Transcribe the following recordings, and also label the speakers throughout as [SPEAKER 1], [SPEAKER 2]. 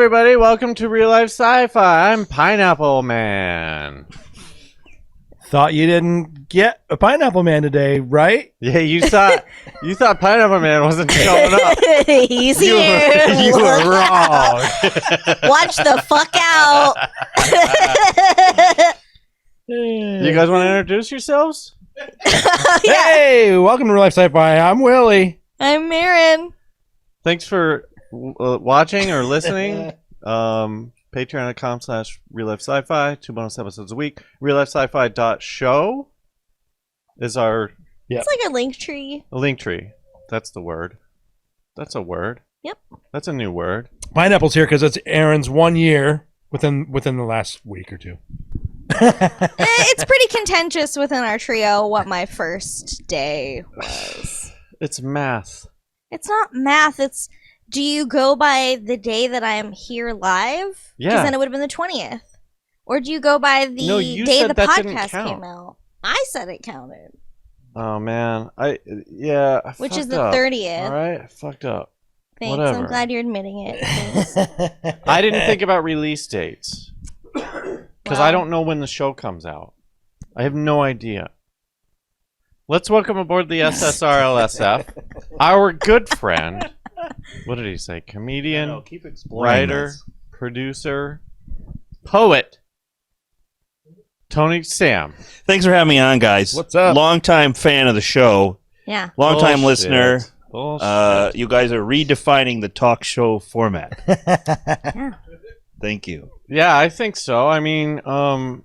[SPEAKER 1] everybody. Welcome to Real Life Sci-Fi. I'm Pineapple Man.
[SPEAKER 2] Thought you didn't get a Pineapple Man today, right?
[SPEAKER 1] Yeah, you thought Pineapple Man wasn't showing up.
[SPEAKER 3] He's here.
[SPEAKER 1] You were wrong.
[SPEAKER 3] Watch the fuck out.
[SPEAKER 1] You guys want to introduce yourselves?
[SPEAKER 2] Hey, welcome to Real Life Sci-Fi. I'm Willie.
[SPEAKER 3] I'm Marin.
[SPEAKER 1] Thanks for watching or listening. Patreon.com/Real Life Sci-Fi. 2 bonus episodes a week. Reallifescifi.show is our
[SPEAKER 3] It's like a link tree.
[SPEAKER 1] link tree. That's the word. That's a word.
[SPEAKER 3] Yep.
[SPEAKER 1] That's a new word.
[SPEAKER 2] Pineapple's here because it's Aaron's 1 year within the last week or two.
[SPEAKER 3] It's pretty contentious within our trio what my first day was.
[SPEAKER 1] It's math.
[SPEAKER 3] It's not math. It's, do you go by the day that I am here live?
[SPEAKER 1] Yeah.
[SPEAKER 3] Because then it would have been the 20th. Or do you go by the
[SPEAKER 1] No, you
[SPEAKER 3] day
[SPEAKER 1] said
[SPEAKER 3] the
[SPEAKER 1] that didn't
[SPEAKER 3] podcast
[SPEAKER 1] count.
[SPEAKER 3] came out? I said it counted.
[SPEAKER 1] Oh man, I
[SPEAKER 3] Which is
[SPEAKER 1] fucked
[SPEAKER 3] the
[SPEAKER 1] up.
[SPEAKER 3] 30th.
[SPEAKER 1] All right, I fucked up.
[SPEAKER 3] Thanks.
[SPEAKER 1] Whatever.
[SPEAKER 3] I'm glad you're admitting it. Thanks.
[SPEAKER 1] I didn't think about release dates because I
[SPEAKER 3] Wow.
[SPEAKER 1] don't know when the show comes out. I have no idea. Let's welcome aboard the SSRLSF, our good friend. What did he say? Comedian,
[SPEAKER 4] Keep exploring
[SPEAKER 1] writer,
[SPEAKER 4] this.
[SPEAKER 1] producer, poet, Tony Sam.
[SPEAKER 4] Thanks for having me on, guys.
[SPEAKER 2] What's up?
[SPEAKER 4] Longtime fan of the show.
[SPEAKER 3] Yeah.
[SPEAKER 4] Longtime
[SPEAKER 1] Bullshit.
[SPEAKER 4] listener.
[SPEAKER 1] Bullshit.
[SPEAKER 4] You guys are redefining the talk show format.
[SPEAKER 3] Yeah.
[SPEAKER 4] Thank you.
[SPEAKER 1] Yeah, I think so. I mean,
[SPEAKER 3] I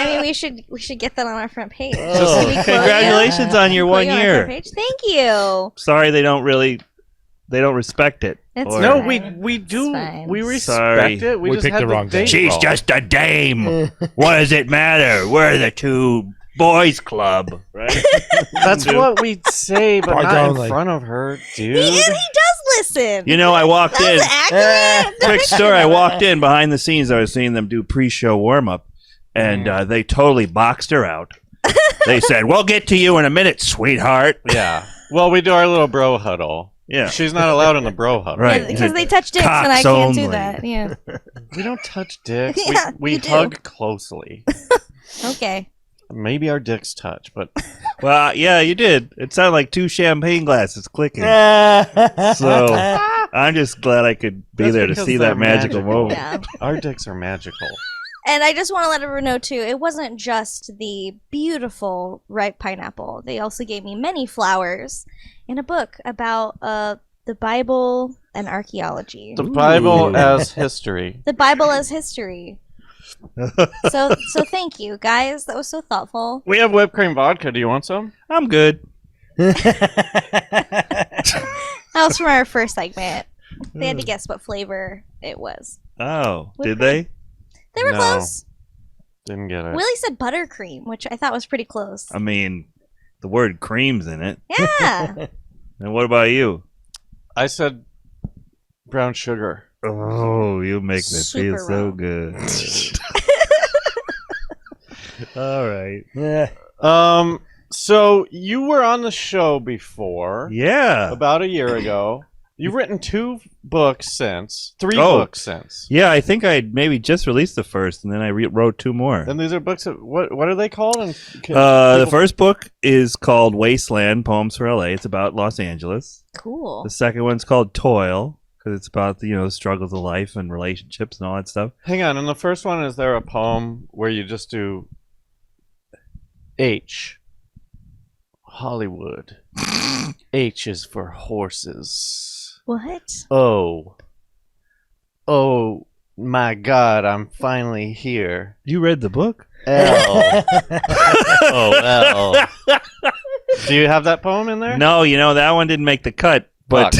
[SPEAKER 3] mean, we should get that on our front page.
[SPEAKER 4] Oh,
[SPEAKER 3] Should we quote you?
[SPEAKER 4] congratulations on your
[SPEAKER 3] Quote
[SPEAKER 4] 1
[SPEAKER 3] you on our
[SPEAKER 4] year.
[SPEAKER 3] front page? Thank you.
[SPEAKER 4] Sorry they don't respect it.
[SPEAKER 3] It's
[SPEAKER 4] Or-
[SPEAKER 1] no,
[SPEAKER 3] fine.
[SPEAKER 1] we do.
[SPEAKER 3] fine.
[SPEAKER 1] We respect
[SPEAKER 4] Sorry.
[SPEAKER 1] it. We
[SPEAKER 2] We
[SPEAKER 1] just
[SPEAKER 2] picked
[SPEAKER 1] had
[SPEAKER 2] the wrong
[SPEAKER 1] date
[SPEAKER 2] day.
[SPEAKER 4] She's
[SPEAKER 1] wrong.
[SPEAKER 4] just a dame. What does it matter? We're the two boys club, right?
[SPEAKER 1] That's what we say, but
[SPEAKER 2] Part
[SPEAKER 1] not
[SPEAKER 2] only.
[SPEAKER 1] in front of her, dude.
[SPEAKER 3] He does listen.
[SPEAKER 4] You know, I walked in.
[SPEAKER 3] That's accurate.
[SPEAKER 4] Quick story. I walked in behind the scenes. I was seeing them do pre-show warm-up, and they totally boxed her out. They said, "We'll get to you in a minute, sweetheart."
[SPEAKER 1] Yeah. Well, we do our little bro huddle.
[SPEAKER 4] Yeah.
[SPEAKER 1] She's not allowed in the bro huddle.
[SPEAKER 4] Right.
[SPEAKER 3] Because they touch dicks
[SPEAKER 4] Cocks
[SPEAKER 3] and I can't do
[SPEAKER 4] only.
[SPEAKER 3] that. Yeah.
[SPEAKER 1] We don't touch dicks.
[SPEAKER 3] Yeah,
[SPEAKER 1] we
[SPEAKER 3] you do.
[SPEAKER 1] hug closely.
[SPEAKER 3] Okay.
[SPEAKER 1] Maybe our dicks touch, but
[SPEAKER 4] Well, yeah, you did. It sounded like two champagne glasses clicking. So I'm just glad I could be
[SPEAKER 1] That's
[SPEAKER 4] there to
[SPEAKER 1] because
[SPEAKER 4] see
[SPEAKER 1] they're
[SPEAKER 4] that magical
[SPEAKER 1] magical.
[SPEAKER 4] moment.
[SPEAKER 3] Yeah.
[SPEAKER 1] our dicks are magical.
[SPEAKER 3] And I just want to let everyone know, too, it wasn't just the beautiful ripe pineapple. They also gave me many flowers in a book about the Bible and archaeology.
[SPEAKER 1] The Bible as history.
[SPEAKER 3] The Bible as history. So thank you, guys. That was so thoughtful.
[SPEAKER 1] We have whipped cream vodka. Do you want some?
[SPEAKER 4] I'm good.
[SPEAKER 3] That was from our first segment. They had to guess what flavor it was.
[SPEAKER 4] Oh,
[SPEAKER 3] Whipped
[SPEAKER 4] did they?
[SPEAKER 3] They were
[SPEAKER 1] No.
[SPEAKER 3] close.
[SPEAKER 1] Didn't get it.
[SPEAKER 3] Willie said buttercream, which I thought was pretty close.
[SPEAKER 4] I mean, the word cream's in it.
[SPEAKER 3] Yeah.
[SPEAKER 4] And what about you?
[SPEAKER 1] I said brown sugar.
[SPEAKER 4] Oh, you make me
[SPEAKER 3] Super
[SPEAKER 4] feel so
[SPEAKER 3] wrong.
[SPEAKER 4] good. All right.
[SPEAKER 1] So you were on the show before,
[SPEAKER 4] Yeah.
[SPEAKER 1] about a year ago. You've written 2 books since, 3
[SPEAKER 4] Oh.
[SPEAKER 1] books since.
[SPEAKER 4] Yeah, I think I maybe just released the first, and then I wrote 2 more.
[SPEAKER 1] And these are books that, what are they called? And
[SPEAKER 4] The first book is called Wasteland, Poems for LA. It's about Los Angeles.
[SPEAKER 3] Cool.
[SPEAKER 4] The second one's called Toil, because it's about the struggles of life and relationships and all that stuff.
[SPEAKER 1] Hang on, in the first one, is there a poem where you just do H? Hollywood. H is for horses.
[SPEAKER 3] What?
[SPEAKER 1] Oh my God, I'm finally here.
[SPEAKER 4] You read the book?
[SPEAKER 1] L. Oh, L. Do you have that poem in there?
[SPEAKER 4] No, that one didn't make the cut. But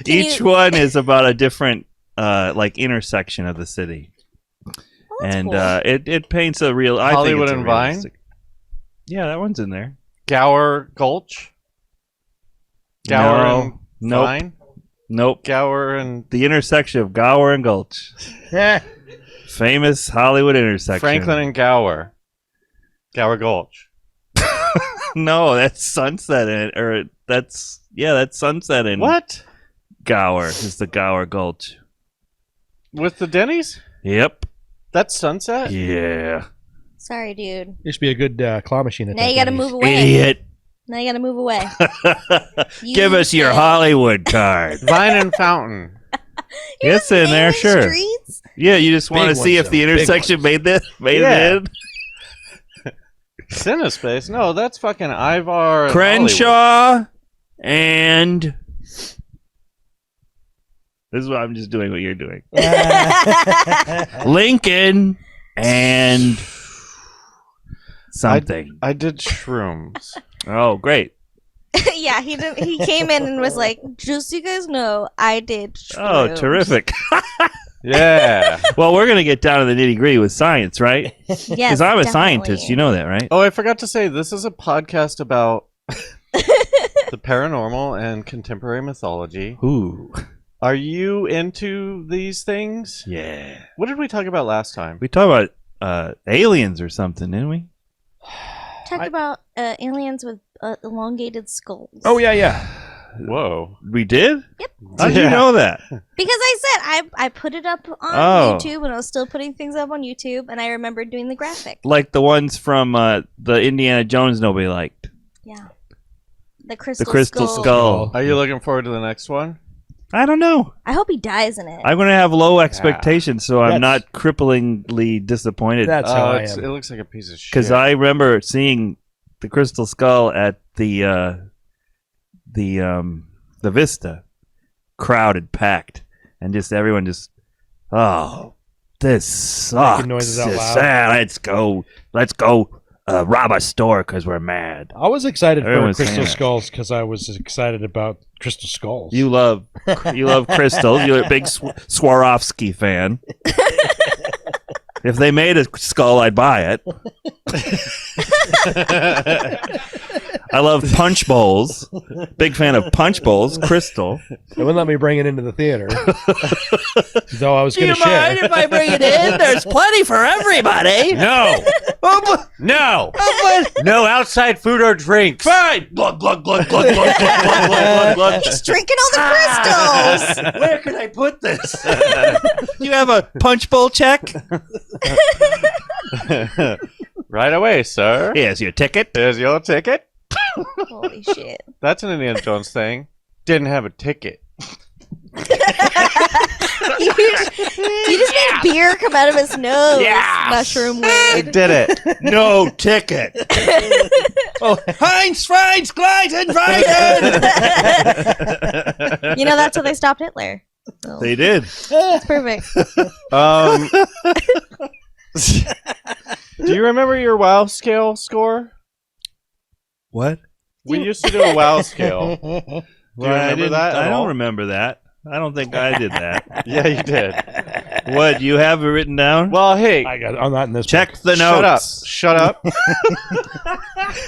[SPEAKER 4] each one is about a different intersection of the city.
[SPEAKER 3] Well, that's
[SPEAKER 4] And
[SPEAKER 3] cool.
[SPEAKER 4] it paints a real I
[SPEAKER 1] Hollywood
[SPEAKER 4] think it's a
[SPEAKER 1] and Vine?
[SPEAKER 4] realistic- Yeah, that one's in there.
[SPEAKER 1] Gower Gulch? Gower
[SPEAKER 4] No.
[SPEAKER 1] and
[SPEAKER 4] Nope.
[SPEAKER 1] Vine?
[SPEAKER 4] Nope.
[SPEAKER 1] Gower and
[SPEAKER 4] The intersection of Gower and Gulch. Famous Hollywood intersection.
[SPEAKER 1] Franklin and Gower. Gower Gulch.
[SPEAKER 4] No, that's Sunset, or that's Yeah, that's Sunset in
[SPEAKER 1] What?
[SPEAKER 4] Gower. Is the Gower Gulch.
[SPEAKER 1] With the Denny's?
[SPEAKER 4] Yep.
[SPEAKER 1] That's Sunset?
[SPEAKER 4] Yeah.
[SPEAKER 3] Sorry, dude.
[SPEAKER 2] Used to be a good claw machine. At
[SPEAKER 3] Now
[SPEAKER 2] that
[SPEAKER 3] you gotta
[SPEAKER 2] Denny's.
[SPEAKER 3] move away.
[SPEAKER 4] Idiot.
[SPEAKER 3] Now you gotta move away.
[SPEAKER 4] Give us your
[SPEAKER 3] said-
[SPEAKER 4] Hollywood card.
[SPEAKER 1] Vine and Fountain.
[SPEAKER 4] It's in there,
[SPEAKER 3] Main
[SPEAKER 4] sure.
[SPEAKER 3] Streets?
[SPEAKER 4] Yeah, you just want to
[SPEAKER 2] Big
[SPEAKER 4] see
[SPEAKER 2] ones,
[SPEAKER 4] if the
[SPEAKER 2] though. Big
[SPEAKER 4] intersection
[SPEAKER 2] ones.
[SPEAKER 4] made
[SPEAKER 1] Yeah.
[SPEAKER 4] it in.
[SPEAKER 1] Cinespace? No, that's fucking Ivar. and Hollywood.
[SPEAKER 4] Crenshaw and this is what I'm just doing what you're doing. Lincoln and something.
[SPEAKER 1] I did shrooms.
[SPEAKER 4] Oh, great.
[SPEAKER 3] Yeah, he did. He came in and was like, "Just so you guys know, I did."
[SPEAKER 4] Oh,
[SPEAKER 3] shrooms."
[SPEAKER 4] terrific.
[SPEAKER 1] Yeah.
[SPEAKER 4] Well, we're going to get down to the nitty-gritty with science, right?
[SPEAKER 3] Yes,
[SPEAKER 4] Because I'm a
[SPEAKER 3] definitely.
[SPEAKER 4] scientist. You know that, right?
[SPEAKER 1] Oh, I forgot to say, this is a podcast about the paranormal and contemporary mythology.
[SPEAKER 4] Ooh.
[SPEAKER 1] Are you into these things?
[SPEAKER 4] Yeah.
[SPEAKER 1] What did we talk about last time?
[SPEAKER 4] We talked about aliens or something, didn't we?
[SPEAKER 3] Talk about aliens with elongated skulls.
[SPEAKER 2] Oh yeah.
[SPEAKER 1] Whoa.
[SPEAKER 4] We did?
[SPEAKER 3] Yep.
[SPEAKER 4] How'd you
[SPEAKER 1] Yeah.
[SPEAKER 4] know that?
[SPEAKER 3] Because I said I put it up on
[SPEAKER 4] Oh.
[SPEAKER 3] YouTube, and I was still putting things up on YouTube, and I remembered doing the graphic.
[SPEAKER 4] Like the ones from the Indiana Jones nobody liked.
[SPEAKER 3] Yeah. The crystal,
[SPEAKER 4] The Crystal Skull.
[SPEAKER 1] Are you looking forward to the next one?
[SPEAKER 4] I don't know.
[SPEAKER 3] I hope he dies in it.
[SPEAKER 4] I'm going to have low expectations, so I'm
[SPEAKER 2] That's-
[SPEAKER 4] not cripplingly disappointed.
[SPEAKER 2] That's how I
[SPEAKER 1] It
[SPEAKER 2] am.
[SPEAKER 1] looks like a piece of shit.
[SPEAKER 4] Because I remember seeing the Crystal Skull at the Vista, crowded, packed, and just everyone just, oh, this sucks.
[SPEAKER 2] Making noises out
[SPEAKER 4] Just,
[SPEAKER 2] loud.
[SPEAKER 4] let's go rob a store because we're mad.
[SPEAKER 2] I was excited
[SPEAKER 4] Everyone's
[SPEAKER 2] for
[SPEAKER 4] saying
[SPEAKER 2] Crystal
[SPEAKER 4] that.
[SPEAKER 2] Skulls because I was excited about Crystal Skulls.
[SPEAKER 4] You love crystals. You're a big Swarovski fan. If they made a skull, I'd buy it. I love punch bowls. Big fan of punch bowls. Crystal.
[SPEAKER 2] They wouldn't let me bring it into the theater, though I was going to share.
[SPEAKER 4] if I bring it in? There's plenty for everybody.
[SPEAKER 1] No! No! No outside food or drinks!
[SPEAKER 4] Fine. Glug, glug, glug, glug, glug, glug, glug, glug, glug.
[SPEAKER 3] He's drinking all the crystals.
[SPEAKER 4] Where can I put this? You have a punch bowl check?
[SPEAKER 1] Right away, sir.
[SPEAKER 4] Here's your ticket.
[SPEAKER 1] Here's your ticket.
[SPEAKER 3] Holy shit.
[SPEAKER 1] That's an Indiana Jones thing. Didn't have a ticket.
[SPEAKER 3] You just made beer come out of his nose.
[SPEAKER 4] Yes.
[SPEAKER 3] Mushroom
[SPEAKER 1] I
[SPEAKER 3] weed.
[SPEAKER 1] did it.
[SPEAKER 4] No ticket. Oh, Heinz, Fries, Glides, invited.
[SPEAKER 3] You know, that's how they stopped Hitler. So,
[SPEAKER 4] They did.
[SPEAKER 3] it's perfect.
[SPEAKER 1] Do you remember your WoW scale score?
[SPEAKER 4] What?
[SPEAKER 1] We used to do a WoW scale. Do you remember that?
[SPEAKER 4] I
[SPEAKER 1] at
[SPEAKER 4] don't
[SPEAKER 1] all?
[SPEAKER 4] remember that. I don't think I did that.
[SPEAKER 1] Yeah, you did.
[SPEAKER 4] What? You have it written down?
[SPEAKER 1] Well, hey,
[SPEAKER 2] I'm not in this.
[SPEAKER 4] Check the
[SPEAKER 1] shut up.
[SPEAKER 4] notes.
[SPEAKER 1] Shut up.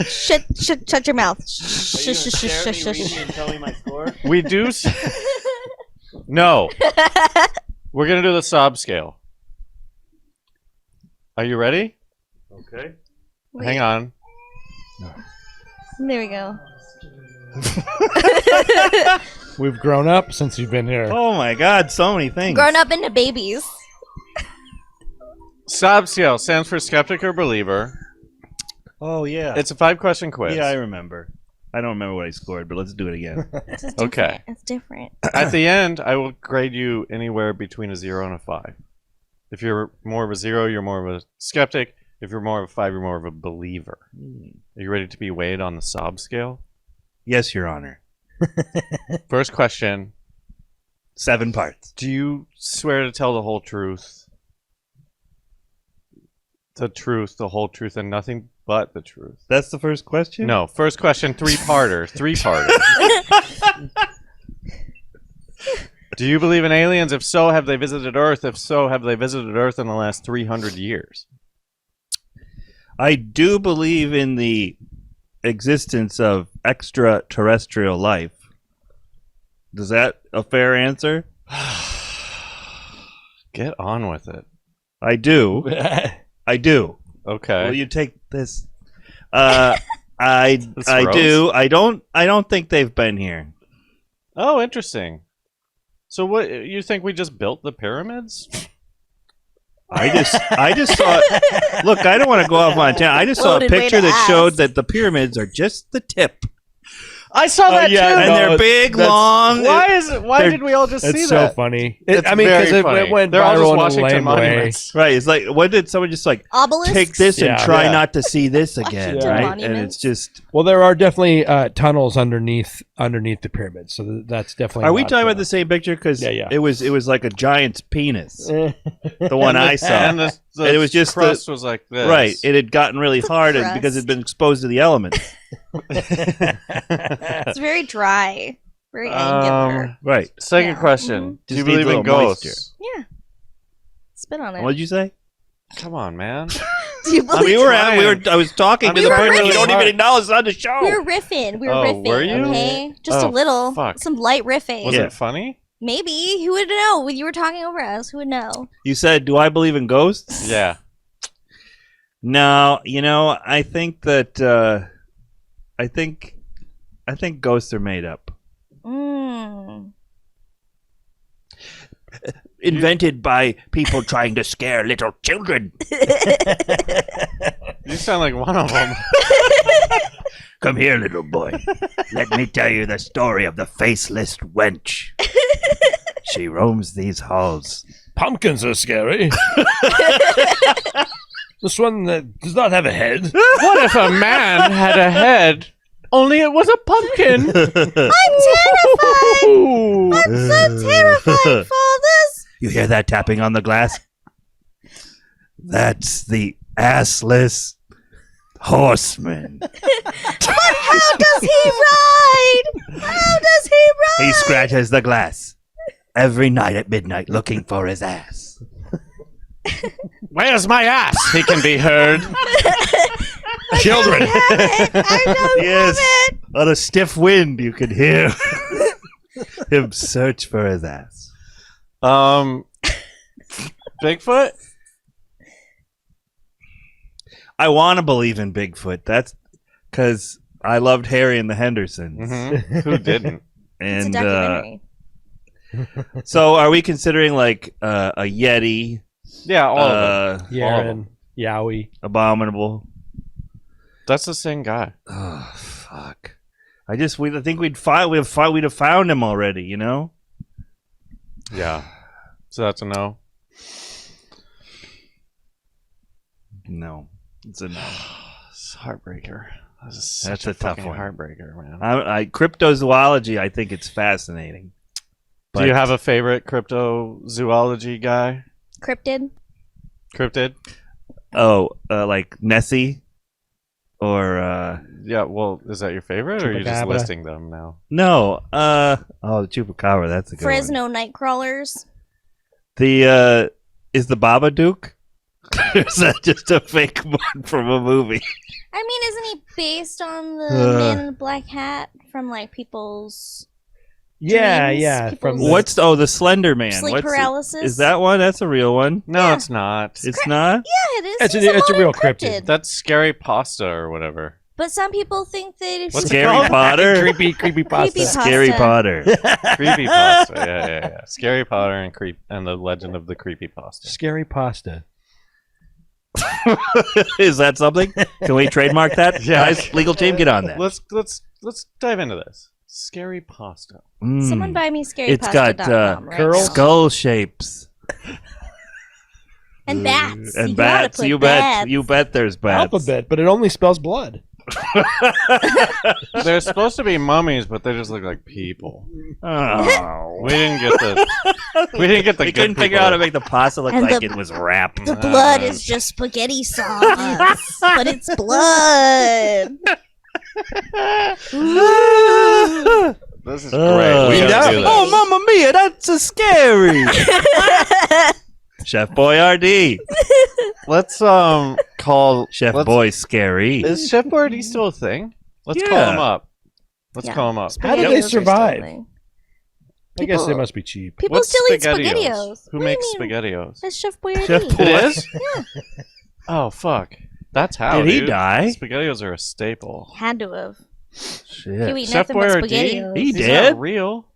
[SPEAKER 3] Shut your mouth. Shush, shush, shush, shush, shush.
[SPEAKER 4] and tell me my score?
[SPEAKER 1] We do. No. We're going to do the sob scale. Are you ready?
[SPEAKER 4] Okay.
[SPEAKER 1] Hang on.
[SPEAKER 3] There we go.
[SPEAKER 2] We've grown up since you've been here.
[SPEAKER 4] Oh my God! So many things.
[SPEAKER 3] Grown up into babies.
[SPEAKER 1] Sob scale stands for skeptic or believer.
[SPEAKER 4] Oh yeah.
[SPEAKER 1] It's a 5-question quiz.
[SPEAKER 4] Yeah, I remember. I don't remember what I scored, but let's do it again.
[SPEAKER 3] It's just
[SPEAKER 1] Okay.
[SPEAKER 3] different. It's different.
[SPEAKER 1] At the end, I will grade you anywhere between a 0 and a 5. If you're more of a 0, you're more of a skeptic. If you're more of a 5, you're more of a believer. Are you ready to be weighed on the sob scale?
[SPEAKER 4] Yes, Your Honor.
[SPEAKER 1] First question.
[SPEAKER 4] 7 parts.
[SPEAKER 1] Do you swear to tell the whole truth? The truth, the whole truth, and nothing but the truth?
[SPEAKER 4] That's the first question?
[SPEAKER 1] No. First question, 3-parter. 3-parter. Do you believe in aliens? If so, have they visited Earth? If so, have they visited Earth in the last 300 years?
[SPEAKER 4] I do believe in the existence of extraterrestrial life. Is that a fair answer?
[SPEAKER 1] Get on with it.
[SPEAKER 4] I do. I do.
[SPEAKER 1] Okay.
[SPEAKER 4] Will you take this?
[SPEAKER 1] It's
[SPEAKER 4] I
[SPEAKER 1] Rose?
[SPEAKER 4] do. I don't think they've been here.
[SPEAKER 1] Oh, interesting. So what you think we just built the pyramids?
[SPEAKER 4] I just saw. Look, I don't want to go off on a tangent. I just saw a
[SPEAKER 3] Loaded way
[SPEAKER 4] picture
[SPEAKER 3] to
[SPEAKER 4] that
[SPEAKER 3] ask.
[SPEAKER 4] showed that the pyramids are just the tip,
[SPEAKER 1] I saw that
[SPEAKER 2] yeah,
[SPEAKER 1] too.
[SPEAKER 4] and
[SPEAKER 2] no,
[SPEAKER 4] they're big,
[SPEAKER 2] that's-
[SPEAKER 4] long.
[SPEAKER 1] Why
[SPEAKER 4] they're-
[SPEAKER 1] did we all just see
[SPEAKER 2] It's so
[SPEAKER 1] that?
[SPEAKER 2] funny.
[SPEAKER 1] It's
[SPEAKER 2] I mean,
[SPEAKER 1] very
[SPEAKER 2] because
[SPEAKER 1] funny.
[SPEAKER 2] it went
[SPEAKER 1] They're all
[SPEAKER 2] viral
[SPEAKER 1] just
[SPEAKER 2] in a
[SPEAKER 1] Washington
[SPEAKER 2] lame way.
[SPEAKER 1] monuments.
[SPEAKER 4] Right? It's like, what did someone just like
[SPEAKER 3] Obelisks?
[SPEAKER 4] take this and
[SPEAKER 2] Yeah.
[SPEAKER 4] try
[SPEAKER 1] Yeah.
[SPEAKER 4] not to see this again,
[SPEAKER 3] Washington
[SPEAKER 4] right?
[SPEAKER 3] monuments.
[SPEAKER 4] And it's just.
[SPEAKER 2] Well, there are definitely tunnels underneath the pyramid, so that's definitely.
[SPEAKER 4] Are we
[SPEAKER 2] not,
[SPEAKER 4] talking about the same picture? Because
[SPEAKER 2] Yeah.
[SPEAKER 4] it was like a giant's penis, the one I saw.
[SPEAKER 1] And the
[SPEAKER 4] And it was just
[SPEAKER 1] crust was like this.
[SPEAKER 4] Right, it had gotten really hard
[SPEAKER 3] crust.
[SPEAKER 4] because it'd been exposed to the elements.
[SPEAKER 3] It's very dry, very angular.
[SPEAKER 4] Right.
[SPEAKER 1] Second
[SPEAKER 3] Yeah.
[SPEAKER 1] question: Do
[SPEAKER 4] Just
[SPEAKER 1] you
[SPEAKER 4] needs
[SPEAKER 1] believe
[SPEAKER 4] a
[SPEAKER 1] in
[SPEAKER 4] little moisture.
[SPEAKER 1] ghosts?
[SPEAKER 3] Yeah. Spit on it.
[SPEAKER 4] What'd you say?
[SPEAKER 1] Come on, man.
[SPEAKER 3] Do you believe?
[SPEAKER 4] I was talking
[SPEAKER 1] I'm
[SPEAKER 4] to the
[SPEAKER 1] trying
[SPEAKER 4] person you
[SPEAKER 1] really
[SPEAKER 4] don't
[SPEAKER 1] hard.
[SPEAKER 4] even acknowledge it's on the show.
[SPEAKER 3] We were riffing. We were
[SPEAKER 1] Oh,
[SPEAKER 3] riffing.
[SPEAKER 1] were you?
[SPEAKER 3] Okay, just a
[SPEAKER 1] Oh,
[SPEAKER 3] little.
[SPEAKER 1] fuck.
[SPEAKER 3] Some light riffing.
[SPEAKER 1] Was
[SPEAKER 4] Yeah.
[SPEAKER 1] it funny?
[SPEAKER 3] Maybe. Who would know? When you were talking over us, who would know?
[SPEAKER 4] You said, "Do I believe in ghosts?"
[SPEAKER 1] Yeah.
[SPEAKER 4] No, I think that I think ghosts are made up.
[SPEAKER 3] Mm.
[SPEAKER 4] Invented by people trying to scare little children.
[SPEAKER 1] You sound like one of them.
[SPEAKER 4] Come here, little boy. Let me tell you the story of the faceless wench. She roams these halls.
[SPEAKER 2] Pumpkins are scary. This one that does not have a head.
[SPEAKER 1] What if a man had a head, only it was a pumpkin?
[SPEAKER 3] I'm terrified. I'm so terrified, fathers.
[SPEAKER 4] You hear that tapping on the glass? That's the assless horseman.
[SPEAKER 3] How does he ride? How does he ride?
[SPEAKER 4] He scratches the glass every night at midnight looking for his ass.
[SPEAKER 1] Where's my ass? He can be heard.
[SPEAKER 2] Children.
[SPEAKER 3] I don't
[SPEAKER 4] Yes.
[SPEAKER 3] have it.
[SPEAKER 4] On a stiff wind, you can hear him search for his ass.
[SPEAKER 1] Bigfoot?
[SPEAKER 4] I want to believe in Bigfoot. That's because I loved Harry and the Hendersons.
[SPEAKER 1] Mm-hmm. Who didn't?
[SPEAKER 3] It's a
[SPEAKER 4] And
[SPEAKER 3] documentary.
[SPEAKER 4] so, are we considering like a Yeti,
[SPEAKER 1] Yeah, all of them.
[SPEAKER 2] Yaren, Yowie.
[SPEAKER 4] Abominable?
[SPEAKER 1] That's the same guy.
[SPEAKER 4] Oh fuck! I think we'd have found him already.
[SPEAKER 1] Yeah. So that's a no.
[SPEAKER 4] No, it's a no.
[SPEAKER 1] It's a heartbreaker. That's
[SPEAKER 4] That's a tough
[SPEAKER 1] fucking
[SPEAKER 4] one.
[SPEAKER 1] heartbreaker, man.
[SPEAKER 4] Cryptozoology, I think it's fascinating.
[SPEAKER 1] Do you have a favorite cryptozoology guy?
[SPEAKER 3] Cryptid.
[SPEAKER 1] Cryptid?
[SPEAKER 4] Like Nessie, or
[SPEAKER 1] Yeah, well, is that your favorite, or are you just
[SPEAKER 2] Chupacabra.
[SPEAKER 1] listing them now?
[SPEAKER 4] no, the Chupacabra. That's a good one.
[SPEAKER 3] Fresno Nightcrawlers.
[SPEAKER 4] The is the Babadook? Or is that just a fake one from a movie?
[SPEAKER 3] I mean, isn't he based on the
[SPEAKER 4] Uh.
[SPEAKER 3] man in the black hat from like people's
[SPEAKER 2] Yeah,
[SPEAKER 3] Dreams,
[SPEAKER 2] yeah. From
[SPEAKER 3] people's-
[SPEAKER 4] The Slender Man?
[SPEAKER 3] sleep paralysis?
[SPEAKER 4] Is that one? That's a real one.
[SPEAKER 1] No,
[SPEAKER 3] Yeah.
[SPEAKER 1] it's not.
[SPEAKER 4] It's not.
[SPEAKER 3] Yeah, it is.
[SPEAKER 2] It's a-
[SPEAKER 3] He's
[SPEAKER 2] it's a
[SPEAKER 3] modern
[SPEAKER 2] real cryptid.
[SPEAKER 1] That's scary pasta or whatever.
[SPEAKER 3] But some people think that
[SPEAKER 1] What's it
[SPEAKER 4] Scary
[SPEAKER 1] called?
[SPEAKER 4] Potter.
[SPEAKER 2] creepy pasta.
[SPEAKER 3] Creepy
[SPEAKER 4] Scary Potter.
[SPEAKER 1] Creepy pasta. Yeah. Scary Potter and the Legend of the Creepy Pasta.
[SPEAKER 2] Scary pasta.
[SPEAKER 4] Is that something? Can we trademark that?
[SPEAKER 1] Yeah.
[SPEAKER 4] Guys, legal team, get on that.
[SPEAKER 1] Let's dive into this. Scary pasta.
[SPEAKER 4] Mm.
[SPEAKER 3] someone buy me
[SPEAKER 4] It's got,
[SPEAKER 3] scarypasta.com right
[SPEAKER 2] curls.
[SPEAKER 3] now.
[SPEAKER 4] skull shapes
[SPEAKER 3] And bats.
[SPEAKER 4] and
[SPEAKER 3] You gotta
[SPEAKER 4] bats.
[SPEAKER 3] put
[SPEAKER 4] You bet.
[SPEAKER 3] bats.
[SPEAKER 4] You bet. There's bats.
[SPEAKER 2] Alphabet, but it only spells blood.
[SPEAKER 1] They're supposed to be mummies, but they just look like people.
[SPEAKER 4] Oh.
[SPEAKER 1] We didn't get the. We didn't get the.
[SPEAKER 4] They
[SPEAKER 1] good
[SPEAKER 4] couldn't figure
[SPEAKER 1] people
[SPEAKER 4] out how to make the pasta look
[SPEAKER 3] And
[SPEAKER 4] like
[SPEAKER 3] the-
[SPEAKER 4] it was wrapped.
[SPEAKER 3] The blood is just spaghetti sauce, but it's blood.
[SPEAKER 1] This is great. We
[SPEAKER 2] Yeah.
[SPEAKER 1] gotta do this.
[SPEAKER 4] Oh, Mamma Mia, that's a scary. Chef Boyardee.
[SPEAKER 1] Let's call
[SPEAKER 4] Chef
[SPEAKER 1] let's-
[SPEAKER 4] Boy Scary.
[SPEAKER 1] Is Chef Boyardee still a thing? Let's call
[SPEAKER 4] Yeah.
[SPEAKER 1] him up. Let's
[SPEAKER 3] Yeah.
[SPEAKER 1] call him up.
[SPEAKER 2] How did
[SPEAKER 3] SpaghettiOs
[SPEAKER 2] they
[SPEAKER 3] are
[SPEAKER 2] survive?
[SPEAKER 3] still a thing.
[SPEAKER 2] I guess
[SPEAKER 3] People-
[SPEAKER 2] they must be cheap.
[SPEAKER 3] People
[SPEAKER 1] What's
[SPEAKER 3] still eat
[SPEAKER 1] SpaghettiOs?
[SPEAKER 3] SpaghettiOs.
[SPEAKER 1] Who
[SPEAKER 3] What do you
[SPEAKER 1] makes
[SPEAKER 3] mean?
[SPEAKER 1] SpaghettiOs?
[SPEAKER 3] That's Chef Boyardee.
[SPEAKER 4] Chef
[SPEAKER 1] It is?
[SPEAKER 3] Yeah.
[SPEAKER 1] Oh fuck! That's how.
[SPEAKER 4] Did he
[SPEAKER 1] dude.
[SPEAKER 4] die?
[SPEAKER 1] SpaghettiOs are a staple.
[SPEAKER 3] Had to have.
[SPEAKER 4] Shit.
[SPEAKER 3] You eat
[SPEAKER 1] Chef
[SPEAKER 3] nothing but
[SPEAKER 1] Boyardee?
[SPEAKER 3] SpaghettiOs.
[SPEAKER 4] He
[SPEAKER 1] He's
[SPEAKER 4] did?
[SPEAKER 1] not real.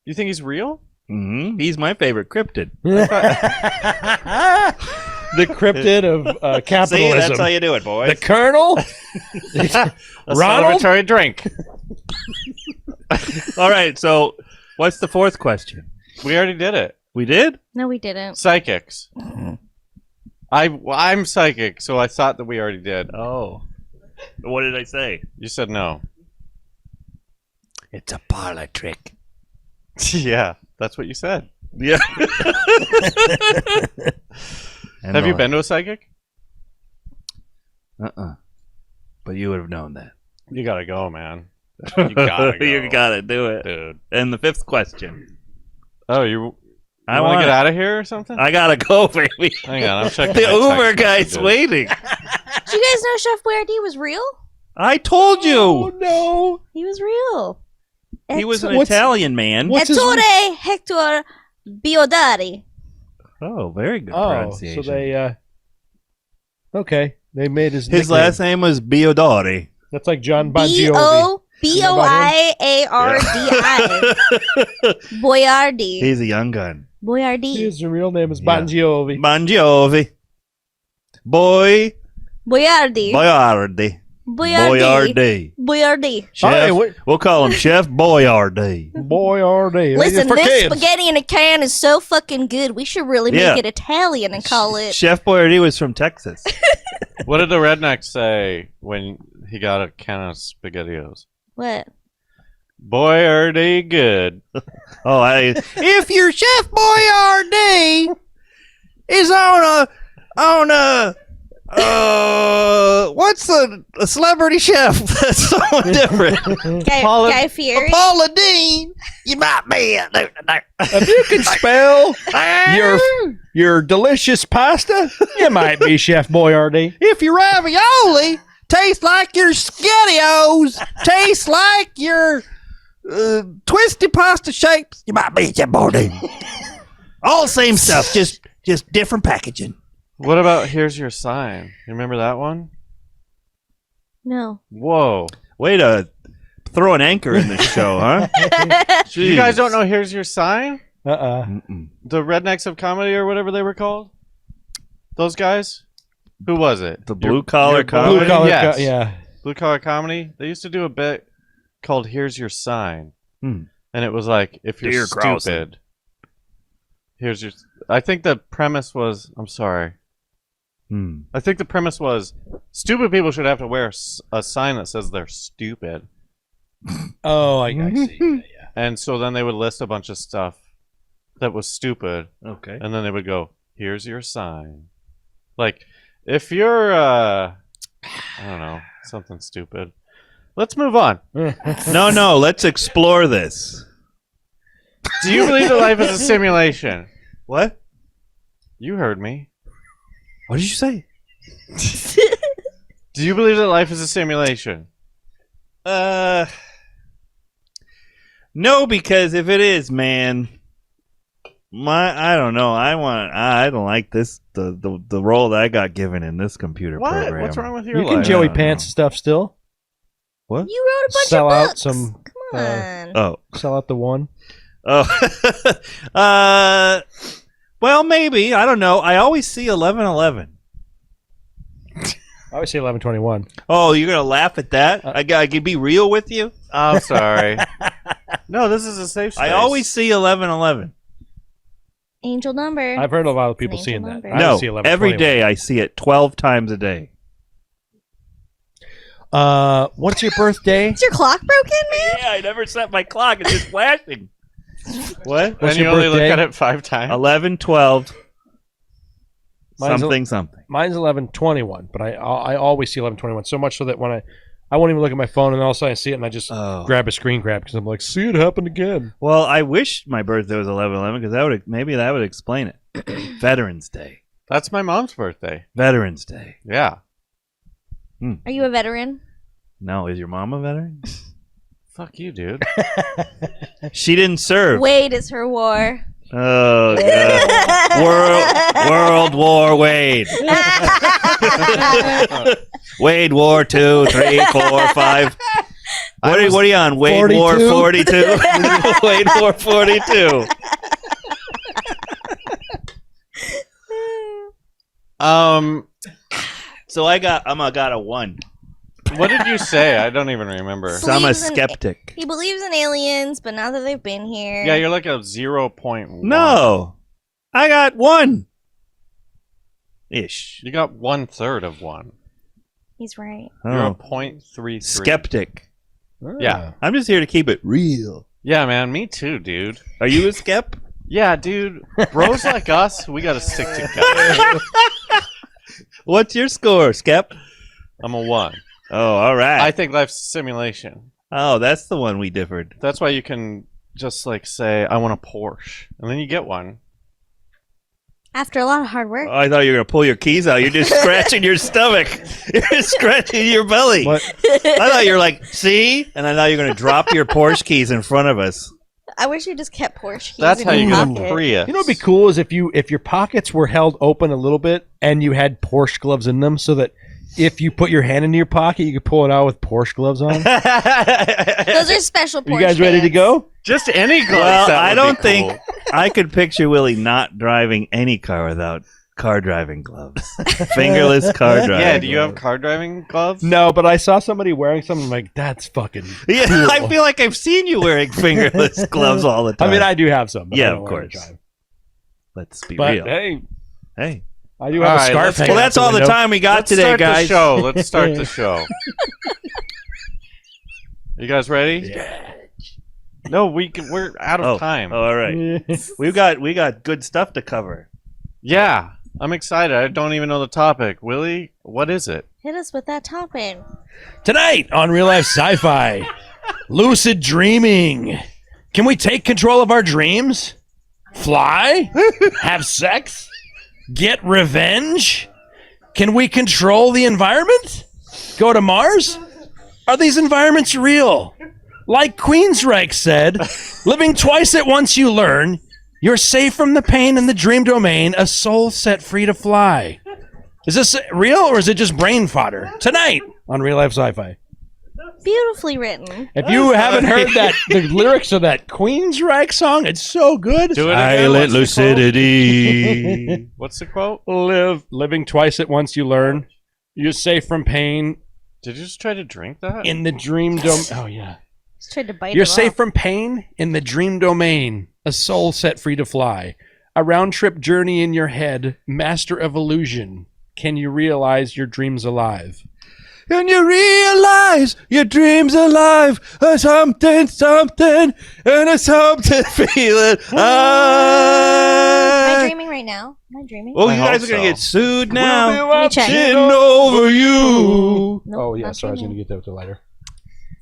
[SPEAKER 1] You think he's real?
[SPEAKER 4] Mm-hmm. He's my favorite cryptid.
[SPEAKER 2] The cryptid of capitalism.
[SPEAKER 4] See, that's how you do it, boys.
[SPEAKER 2] The Colonel.
[SPEAKER 1] A
[SPEAKER 2] Ronald?
[SPEAKER 1] celebratory drink.
[SPEAKER 4] All right, so what's the fourth question?
[SPEAKER 1] We already did it.
[SPEAKER 4] We did?
[SPEAKER 3] No, we didn't.
[SPEAKER 1] Psychics. I'm psychic, so I thought that we already did.
[SPEAKER 4] Oh. What did I say?
[SPEAKER 1] You said no.
[SPEAKER 4] It's a parlor trick.
[SPEAKER 1] Yeah, that's what you said.
[SPEAKER 4] Yeah.
[SPEAKER 1] Have you been to a psychic?
[SPEAKER 4] Uh-uh. But you would have known that.
[SPEAKER 1] You gotta go, man. You gotta go.
[SPEAKER 4] You gotta do it.
[SPEAKER 1] Dude.
[SPEAKER 4] And the fifth question.
[SPEAKER 1] Oh, you
[SPEAKER 4] I
[SPEAKER 1] want
[SPEAKER 4] want
[SPEAKER 1] to get out of here or something?
[SPEAKER 4] I gotta go, baby.
[SPEAKER 1] Hang on, I'm checking.
[SPEAKER 4] The
[SPEAKER 1] my
[SPEAKER 4] Uber
[SPEAKER 1] text
[SPEAKER 4] guy's
[SPEAKER 1] messages.
[SPEAKER 4] waiting.
[SPEAKER 3] Did you guys know Chef Boyardee was real?
[SPEAKER 4] I told
[SPEAKER 2] Oh,
[SPEAKER 4] you.
[SPEAKER 2] no.
[SPEAKER 3] He was real.
[SPEAKER 4] He was an
[SPEAKER 2] What's-
[SPEAKER 4] Italian man.
[SPEAKER 2] What's his-
[SPEAKER 3] Ettore Hector Biodari.
[SPEAKER 4] Oh, very good
[SPEAKER 2] Oh,
[SPEAKER 4] pronunciation.
[SPEAKER 2] so they, okay. They made his
[SPEAKER 4] His
[SPEAKER 2] nickname.
[SPEAKER 4] last name was Biodori.
[SPEAKER 2] That's like John Bon Jovi.
[SPEAKER 3] Boiardi. Boyardee.
[SPEAKER 4] He's a young gun.
[SPEAKER 3] Boyardee.
[SPEAKER 2] His real name is Bon Jovi.
[SPEAKER 4] Bon Jovi.
[SPEAKER 3] Boyardee.
[SPEAKER 4] Boyardi. Boyardee.
[SPEAKER 3] Boyardee.
[SPEAKER 4] Chef.
[SPEAKER 2] Hey, what-
[SPEAKER 4] We'll call him Chef Boyardee.
[SPEAKER 2] Boyardee.
[SPEAKER 3] Listen,
[SPEAKER 2] For
[SPEAKER 3] this
[SPEAKER 2] kids.
[SPEAKER 3] spaghetti in a can is so fucking good. We should really
[SPEAKER 4] Yeah.
[SPEAKER 3] make it Italian and call it.
[SPEAKER 4] Chef Boyardee was from Texas.
[SPEAKER 1] What did the redneck say when he got a can of SpaghettiOs?
[SPEAKER 3] What?
[SPEAKER 1] Boy, are they good.
[SPEAKER 4] Oh, if your Chef Boyardee is on a what's a celebrity chef? That's someone different.
[SPEAKER 3] Guy Fieri?
[SPEAKER 4] Paula Dean, you might be
[SPEAKER 2] If you can spell your delicious pasta, you might be Chef Boyardee.
[SPEAKER 4] If your ravioli tastes like your SpaghettiOs, tastes like your twisty pasta shapes, you might be Chef Boyardee. All the same stuff, just different packaging.
[SPEAKER 1] What about Here's Your Sign? You remember that one?
[SPEAKER 3] No.
[SPEAKER 1] Whoa.
[SPEAKER 4] Way to throw an anchor in this show, huh?
[SPEAKER 1] You guys don't know Here's Your Sign?
[SPEAKER 4] Mm-mm.
[SPEAKER 1] The Rednecks of Comedy or whatever they were called? Those guys? Who was it?
[SPEAKER 4] The Blue Collar Comedy?
[SPEAKER 2] Blue collar,
[SPEAKER 1] Yes.
[SPEAKER 2] yeah.
[SPEAKER 1] Blue Collar Comedy. They used to do a bit called Here's Your Sign.
[SPEAKER 4] Hmm.
[SPEAKER 1] And it was like, if you're
[SPEAKER 4] Dear Grausen.
[SPEAKER 1] stupid, here's your... I think the premise was... I'm sorry. I think the premise was stupid people should have to wear a sign that says they're stupid.
[SPEAKER 2] Oh, I see. Yeah.
[SPEAKER 1] And so then they would list a bunch of stuff that was stupid.
[SPEAKER 4] Okay.
[SPEAKER 1] And then they would go, here's your sign. Like, if you're, I don't know, something stupid. Let's move on.
[SPEAKER 4] No, let's explore this.
[SPEAKER 1] Do you believe that life is a simulation?
[SPEAKER 4] What?
[SPEAKER 1] You heard me.
[SPEAKER 4] What did you say?
[SPEAKER 1] Do you believe that life is a simulation?
[SPEAKER 4] No, because if it is, man, I don't know. I don't like this the role that I got given in this computer
[SPEAKER 1] What?
[SPEAKER 4] program.
[SPEAKER 1] What's wrong with your
[SPEAKER 2] You can
[SPEAKER 1] life?
[SPEAKER 2] Joey
[SPEAKER 4] I don't
[SPEAKER 2] Pants
[SPEAKER 4] know.
[SPEAKER 2] stuff still.
[SPEAKER 4] What?
[SPEAKER 3] You wrote a bunch
[SPEAKER 2] Sell
[SPEAKER 3] of
[SPEAKER 2] out
[SPEAKER 3] books.
[SPEAKER 2] some,
[SPEAKER 3] Come on.
[SPEAKER 4] Oh.
[SPEAKER 2] Sell out the one.
[SPEAKER 4] Oh. Well, maybe. I don't know. I always see 11:11.
[SPEAKER 2] I always say 11:21.
[SPEAKER 4] Oh, you're gonna laugh at that? I can be real with you.
[SPEAKER 1] I'm sorry. No, this is a safe space.
[SPEAKER 4] I always see 11:11.
[SPEAKER 3] Angel number.
[SPEAKER 2] I've heard a lot of people
[SPEAKER 3] Angel
[SPEAKER 2] seeing that.
[SPEAKER 3] number.
[SPEAKER 2] I
[SPEAKER 4] No,
[SPEAKER 2] see 11:21.
[SPEAKER 4] every day I see it 12 times a day.
[SPEAKER 2] What's your birthday?
[SPEAKER 3] Is your clock broken, man?
[SPEAKER 4] Yeah, I never set my clock. It's just flashing. What?
[SPEAKER 2] What's
[SPEAKER 1] And you
[SPEAKER 2] your
[SPEAKER 1] only
[SPEAKER 2] birthday?
[SPEAKER 1] look at it 5 times.
[SPEAKER 4] 11, 12,
[SPEAKER 2] Mine's
[SPEAKER 4] something.
[SPEAKER 2] Mine's 11:21, but I always see 11:21. So much so that when I won't even look at my phone, and all of a sudden I see it, and I just grab a screen grab because I'm like, see, it happened again.
[SPEAKER 4] Well, I wish my birthday was 11/11 because that would explain it. Veterans Day.
[SPEAKER 1] That's my mom's birthday.
[SPEAKER 4] Veterans Day.
[SPEAKER 1] Yeah.
[SPEAKER 3] Are you a veteran?
[SPEAKER 4] No, is your mom a veteran?
[SPEAKER 1] Fuck you, dude.
[SPEAKER 4] She didn't serve.
[SPEAKER 3] Wade is her war.
[SPEAKER 4] Oh, God. World War Wade. Wade War 2, 3, 4, 5. What are you on? Wade
[SPEAKER 2] 42?
[SPEAKER 4] War 42? Wade War 42. So I got a 1.
[SPEAKER 1] What did you say? I don't even remember.
[SPEAKER 4] So I'm a
[SPEAKER 3] Believes in-
[SPEAKER 4] skeptic.
[SPEAKER 3] He believes in aliens, but now that they've been here.
[SPEAKER 1] Yeah, you're like a 0.1.
[SPEAKER 4] No. I got 1. Ish.
[SPEAKER 1] You got 1/3 of one.
[SPEAKER 3] He's right.
[SPEAKER 1] You're a
[SPEAKER 4] Oh.
[SPEAKER 1] 0.33.
[SPEAKER 4] Skeptic.
[SPEAKER 1] Yeah.
[SPEAKER 4] I'm just here to keep it real.
[SPEAKER 1] Yeah, man. Me too, dude.
[SPEAKER 4] Are you a skep?
[SPEAKER 1] Yeah, dude. Bros like us, we gotta stick together.
[SPEAKER 4] What's your score, skep?
[SPEAKER 1] I'm a 1.
[SPEAKER 4] Oh, all right.
[SPEAKER 1] I think life's a simulation.
[SPEAKER 4] Oh, that's the one we differed.
[SPEAKER 1] That's why you can just like say, I want a Porsche. And then you get one.
[SPEAKER 3] After a lot of hard work.
[SPEAKER 4] Oh, I thought you were going to pull your keys out. You're just scratching your stomach. You're scratching your belly.
[SPEAKER 2] What?
[SPEAKER 4] I thought you were like, see? And I thought you were going to drop your Porsche keys in front of us.
[SPEAKER 3] I wish you just kept Porsche keys
[SPEAKER 1] That's
[SPEAKER 3] in
[SPEAKER 1] how
[SPEAKER 3] your
[SPEAKER 1] you get a
[SPEAKER 3] pocket.
[SPEAKER 1] Prius.
[SPEAKER 2] You know what'd be cool is if your pockets were held open a little bit and you had Porsche gloves in them, so that if you put your hand into your pocket, you could pull it out with Porsche gloves on.
[SPEAKER 3] Those are special Porsche
[SPEAKER 2] You guys ready to
[SPEAKER 3] pants.
[SPEAKER 2] go?
[SPEAKER 1] Just any gloves.
[SPEAKER 4] Well,
[SPEAKER 1] that
[SPEAKER 4] I
[SPEAKER 1] would
[SPEAKER 4] don't
[SPEAKER 1] be
[SPEAKER 4] think
[SPEAKER 1] cool.
[SPEAKER 4] I could picture Willie not driving any car without car driving gloves. Fingerless car driving.
[SPEAKER 1] Yeah, do you have
[SPEAKER 4] gloves.
[SPEAKER 1] car driving gloves?
[SPEAKER 2] No, but I saw somebody wearing something like that's fucking.
[SPEAKER 4] Yeah,
[SPEAKER 2] cool.
[SPEAKER 4] I feel like I've seen you wearing fingerless gloves all the time.
[SPEAKER 2] I mean, I do have some. But
[SPEAKER 4] Yeah,
[SPEAKER 2] I don't
[SPEAKER 4] of
[SPEAKER 2] wear it
[SPEAKER 4] course.
[SPEAKER 2] to drive.
[SPEAKER 4] Let's be
[SPEAKER 2] But
[SPEAKER 4] real.
[SPEAKER 2] hey,
[SPEAKER 4] Hey.
[SPEAKER 2] I do
[SPEAKER 1] All
[SPEAKER 2] have a
[SPEAKER 1] right,
[SPEAKER 2] scarf
[SPEAKER 1] let's-
[SPEAKER 2] hanging
[SPEAKER 4] Well,
[SPEAKER 2] out
[SPEAKER 4] that's
[SPEAKER 2] the
[SPEAKER 4] all the
[SPEAKER 2] window.
[SPEAKER 4] time we got
[SPEAKER 1] Let's
[SPEAKER 4] today,
[SPEAKER 1] start
[SPEAKER 4] guys.
[SPEAKER 1] the show. Let's start the show. You guys ready?
[SPEAKER 2] Yeah.
[SPEAKER 1] No, we're out of time.
[SPEAKER 4] Oh, all right. We got good stuff to cover.
[SPEAKER 1] Yeah, I'm excited. I don't even know the topic. Willie, what is it?
[SPEAKER 3] Hit us with that topping.
[SPEAKER 2] Tonight on Real Life Sci-Fi, lucid dreaming. Can we take control of our dreams? Fly? Have sex? Get revenge? Can we control the environment? Go to Mars? Are these environments real? Like Queensryche said, living twice at once you learn, you're safe from the pain in the dream domain, a soul set free to fly. Is this real or is it just brain fodder? Tonight on Real Life Sci-Fi.
[SPEAKER 3] Beautifully written.
[SPEAKER 2] If you haven't heard the lyrics of that Queensryche song, it's so good.
[SPEAKER 1] Do it again.
[SPEAKER 4] Silent
[SPEAKER 1] What's the quote?
[SPEAKER 4] lucidity.
[SPEAKER 1] What's the quote?
[SPEAKER 2] Living twice at once you learn. You're safe from pain
[SPEAKER 1] Did you just try to drink that?
[SPEAKER 2] in the dream domain. Oh, yeah.
[SPEAKER 3] Just tried to bite
[SPEAKER 2] You're
[SPEAKER 3] it
[SPEAKER 2] safe
[SPEAKER 3] off.
[SPEAKER 2] from pain in the dream domain. A soul set free to fly. A round trip journey in your head. Master of illusion. Can you realize your dream's alive?
[SPEAKER 4] And you realize your dream's alive. A something, and a something feeling.
[SPEAKER 3] Am I dreaming right now? Am I dreaming?
[SPEAKER 4] Oh,
[SPEAKER 1] I
[SPEAKER 4] you guys
[SPEAKER 1] hope
[SPEAKER 4] are going to
[SPEAKER 1] so.
[SPEAKER 4] get sued now.
[SPEAKER 3] Let me check.
[SPEAKER 4] Watching over you.
[SPEAKER 3] Nope,
[SPEAKER 2] Oh, yeah.
[SPEAKER 3] not
[SPEAKER 2] Sorry, I was going
[SPEAKER 3] dreaming.
[SPEAKER 2] to get that with the lighter.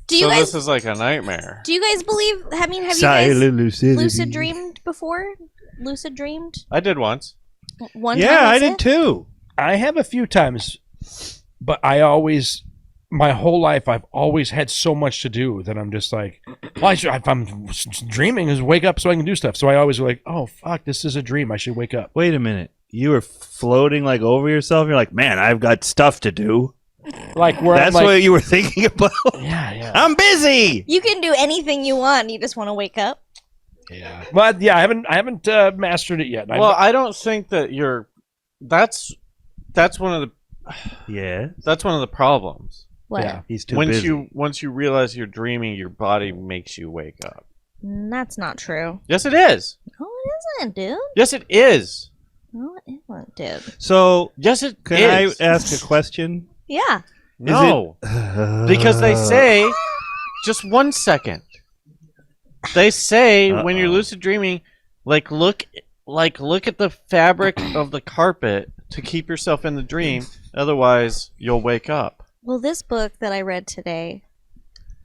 [SPEAKER 3] Do you
[SPEAKER 1] So
[SPEAKER 3] guys?
[SPEAKER 1] this is like a nightmare.
[SPEAKER 3] Do you guys believe? I mean, have you
[SPEAKER 4] Silent
[SPEAKER 3] guys
[SPEAKER 4] lucidity.
[SPEAKER 3] lucid dreamed before? Lucid dreamed
[SPEAKER 1] I did once.
[SPEAKER 3] one time.
[SPEAKER 4] Yeah, I
[SPEAKER 3] that's
[SPEAKER 4] did
[SPEAKER 3] it?
[SPEAKER 4] too.
[SPEAKER 2] I have a few times, but my whole life, I've always had so much to do that I'm just like, well, if I'm dreaming, is wake up so I can do stuff. So I always like, oh, fuck, this is a dream. I should wake up.
[SPEAKER 4] Wait a minute. You were floating like over yourself. You're like, man, I've got stuff to do.
[SPEAKER 2] Like, where
[SPEAKER 4] That's
[SPEAKER 2] I'm like,
[SPEAKER 4] what you were thinking about.
[SPEAKER 2] yeah.
[SPEAKER 4] I'm busy.
[SPEAKER 3] You can do anything you want. You just want to wake up.
[SPEAKER 2] Yeah. But yeah, I haven't mastered it yet.
[SPEAKER 1] Well, I don't think that you're. That's one of
[SPEAKER 4] Yeah,
[SPEAKER 1] the problems.
[SPEAKER 3] What?
[SPEAKER 2] Yeah.
[SPEAKER 4] he's too
[SPEAKER 1] Once
[SPEAKER 4] busy.
[SPEAKER 1] you realize you're dreaming, your body makes you wake up.
[SPEAKER 3] That's not true.
[SPEAKER 1] Yes, it is.
[SPEAKER 3] No, it isn't, dude.
[SPEAKER 1] Yes, it is.
[SPEAKER 3] No, it isn't, dude.
[SPEAKER 4] So,
[SPEAKER 1] Yes, it
[SPEAKER 4] can
[SPEAKER 1] is.
[SPEAKER 4] I ask a question?
[SPEAKER 3] Yeah.
[SPEAKER 1] No, because they say, just 1 second. They say when you're
[SPEAKER 4] Uh-oh.
[SPEAKER 1] lucid dreaming, look at the fabric of the carpet to keep yourself in the dream. Otherwise, you'll wake up.
[SPEAKER 3] Well, this book that I read today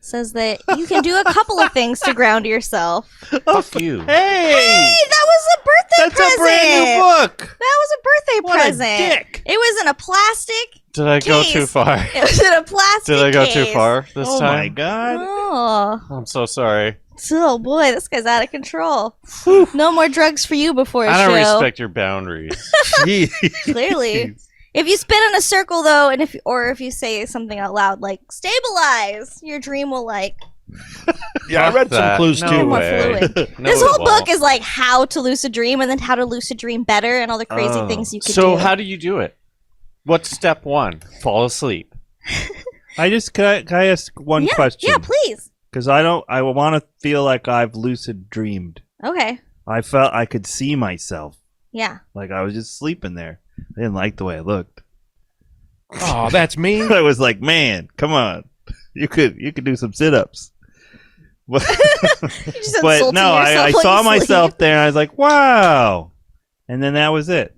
[SPEAKER 3] says that you can do a couple of things to ground yourself.
[SPEAKER 1] Fuck you.
[SPEAKER 4] Hey,
[SPEAKER 3] Hey, that was a birthday
[SPEAKER 4] that's
[SPEAKER 3] present.
[SPEAKER 4] a brand new book.
[SPEAKER 3] That was a birthday
[SPEAKER 4] What a
[SPEAKER 3] present.
[SPEAKER 4] dick.
[SPEAKER 3] It was in a plastic.
[SPEAKER 1] Did I go
[SPEAKER 3] Case.
[SPEAKER 1] too far?
[SPEAKER 3] It was in a plastic.
[SPEAKER 1] Did I go too
[SPEAKER 3] case.
[SPEAKER 1] far this
[SPEAKER 4] Oh
[SPEAKER 1] time?
[SPEAKER 4] my god.
[SPEAKER 3] Oh,
[SPEAKER 1] I'm so sorry.
[SPEAKER 3] Oh boy, this guy's out of control. No more drugs for you before a
[SPEAKER 1] I don't
[SPEAKER 3] show.
[SPEAKER 1] respect your boundaries.
[SPEAKER 3] Clearly. If you spin in a circle though, and if you say something out loud like stabilize, your dream will like
[SPEAKER 2] Yeah, I read some
[SPEAKER 1] That-
[SPEAKER 2] clues
[SPEAKER 1] no
[SPEAKER 2] too.
[SPEAKER 3] more
[SPEAKER 1] way.
[SPEAKER 3] fluid.
[SPEAKER 1] No,
[SPEAKER 3] this
[SPEAKER 1] it
[SPEAKER 3] whole book
[SPEAKER 1] won't.
[SPEAKER 3] is like how to lucid dream and then how to lucid dream better and all the crazy
[SPEAKER 4] Oh.
[SPEAKER 3] things you could
[SPEAKER 1] So
[SPEAKER 3] do.
[SPEAKER 1] how do you do it? What's step one? Fall asleep.
[SPEAKER 4] Can I ask one question?
[SPEAKER 3] Yeah, please.
[SPEAKER 4] Because I want to feel like I've lucid dreamed.
[SPEAKER 3] Okay.
[SPEAKER 4] I felt I could see myself.
[SPEAKER 3] Yeah.
[SPEAKER 4] Like I was just sleeping there. I didn't like the way I looked.
[SPEAKER 2] Oh, that's me.
[SPEAKER 4] I was like, man, come on. You could do some sit-ups. But,
[SPEAKER 3] You're just
[SPEAKER 4] but
[SPEAKER 3] insulting
[SPEAKER 4] no, I
[SPEAKER 3] yourself while
[SPEAKER 4] saw
[SPEAKER 3] you
[SPEAKER 4] myself
[SPEAKER 3] sleep.
[SPEAKER 4] there and I was like, wow. And then that was it.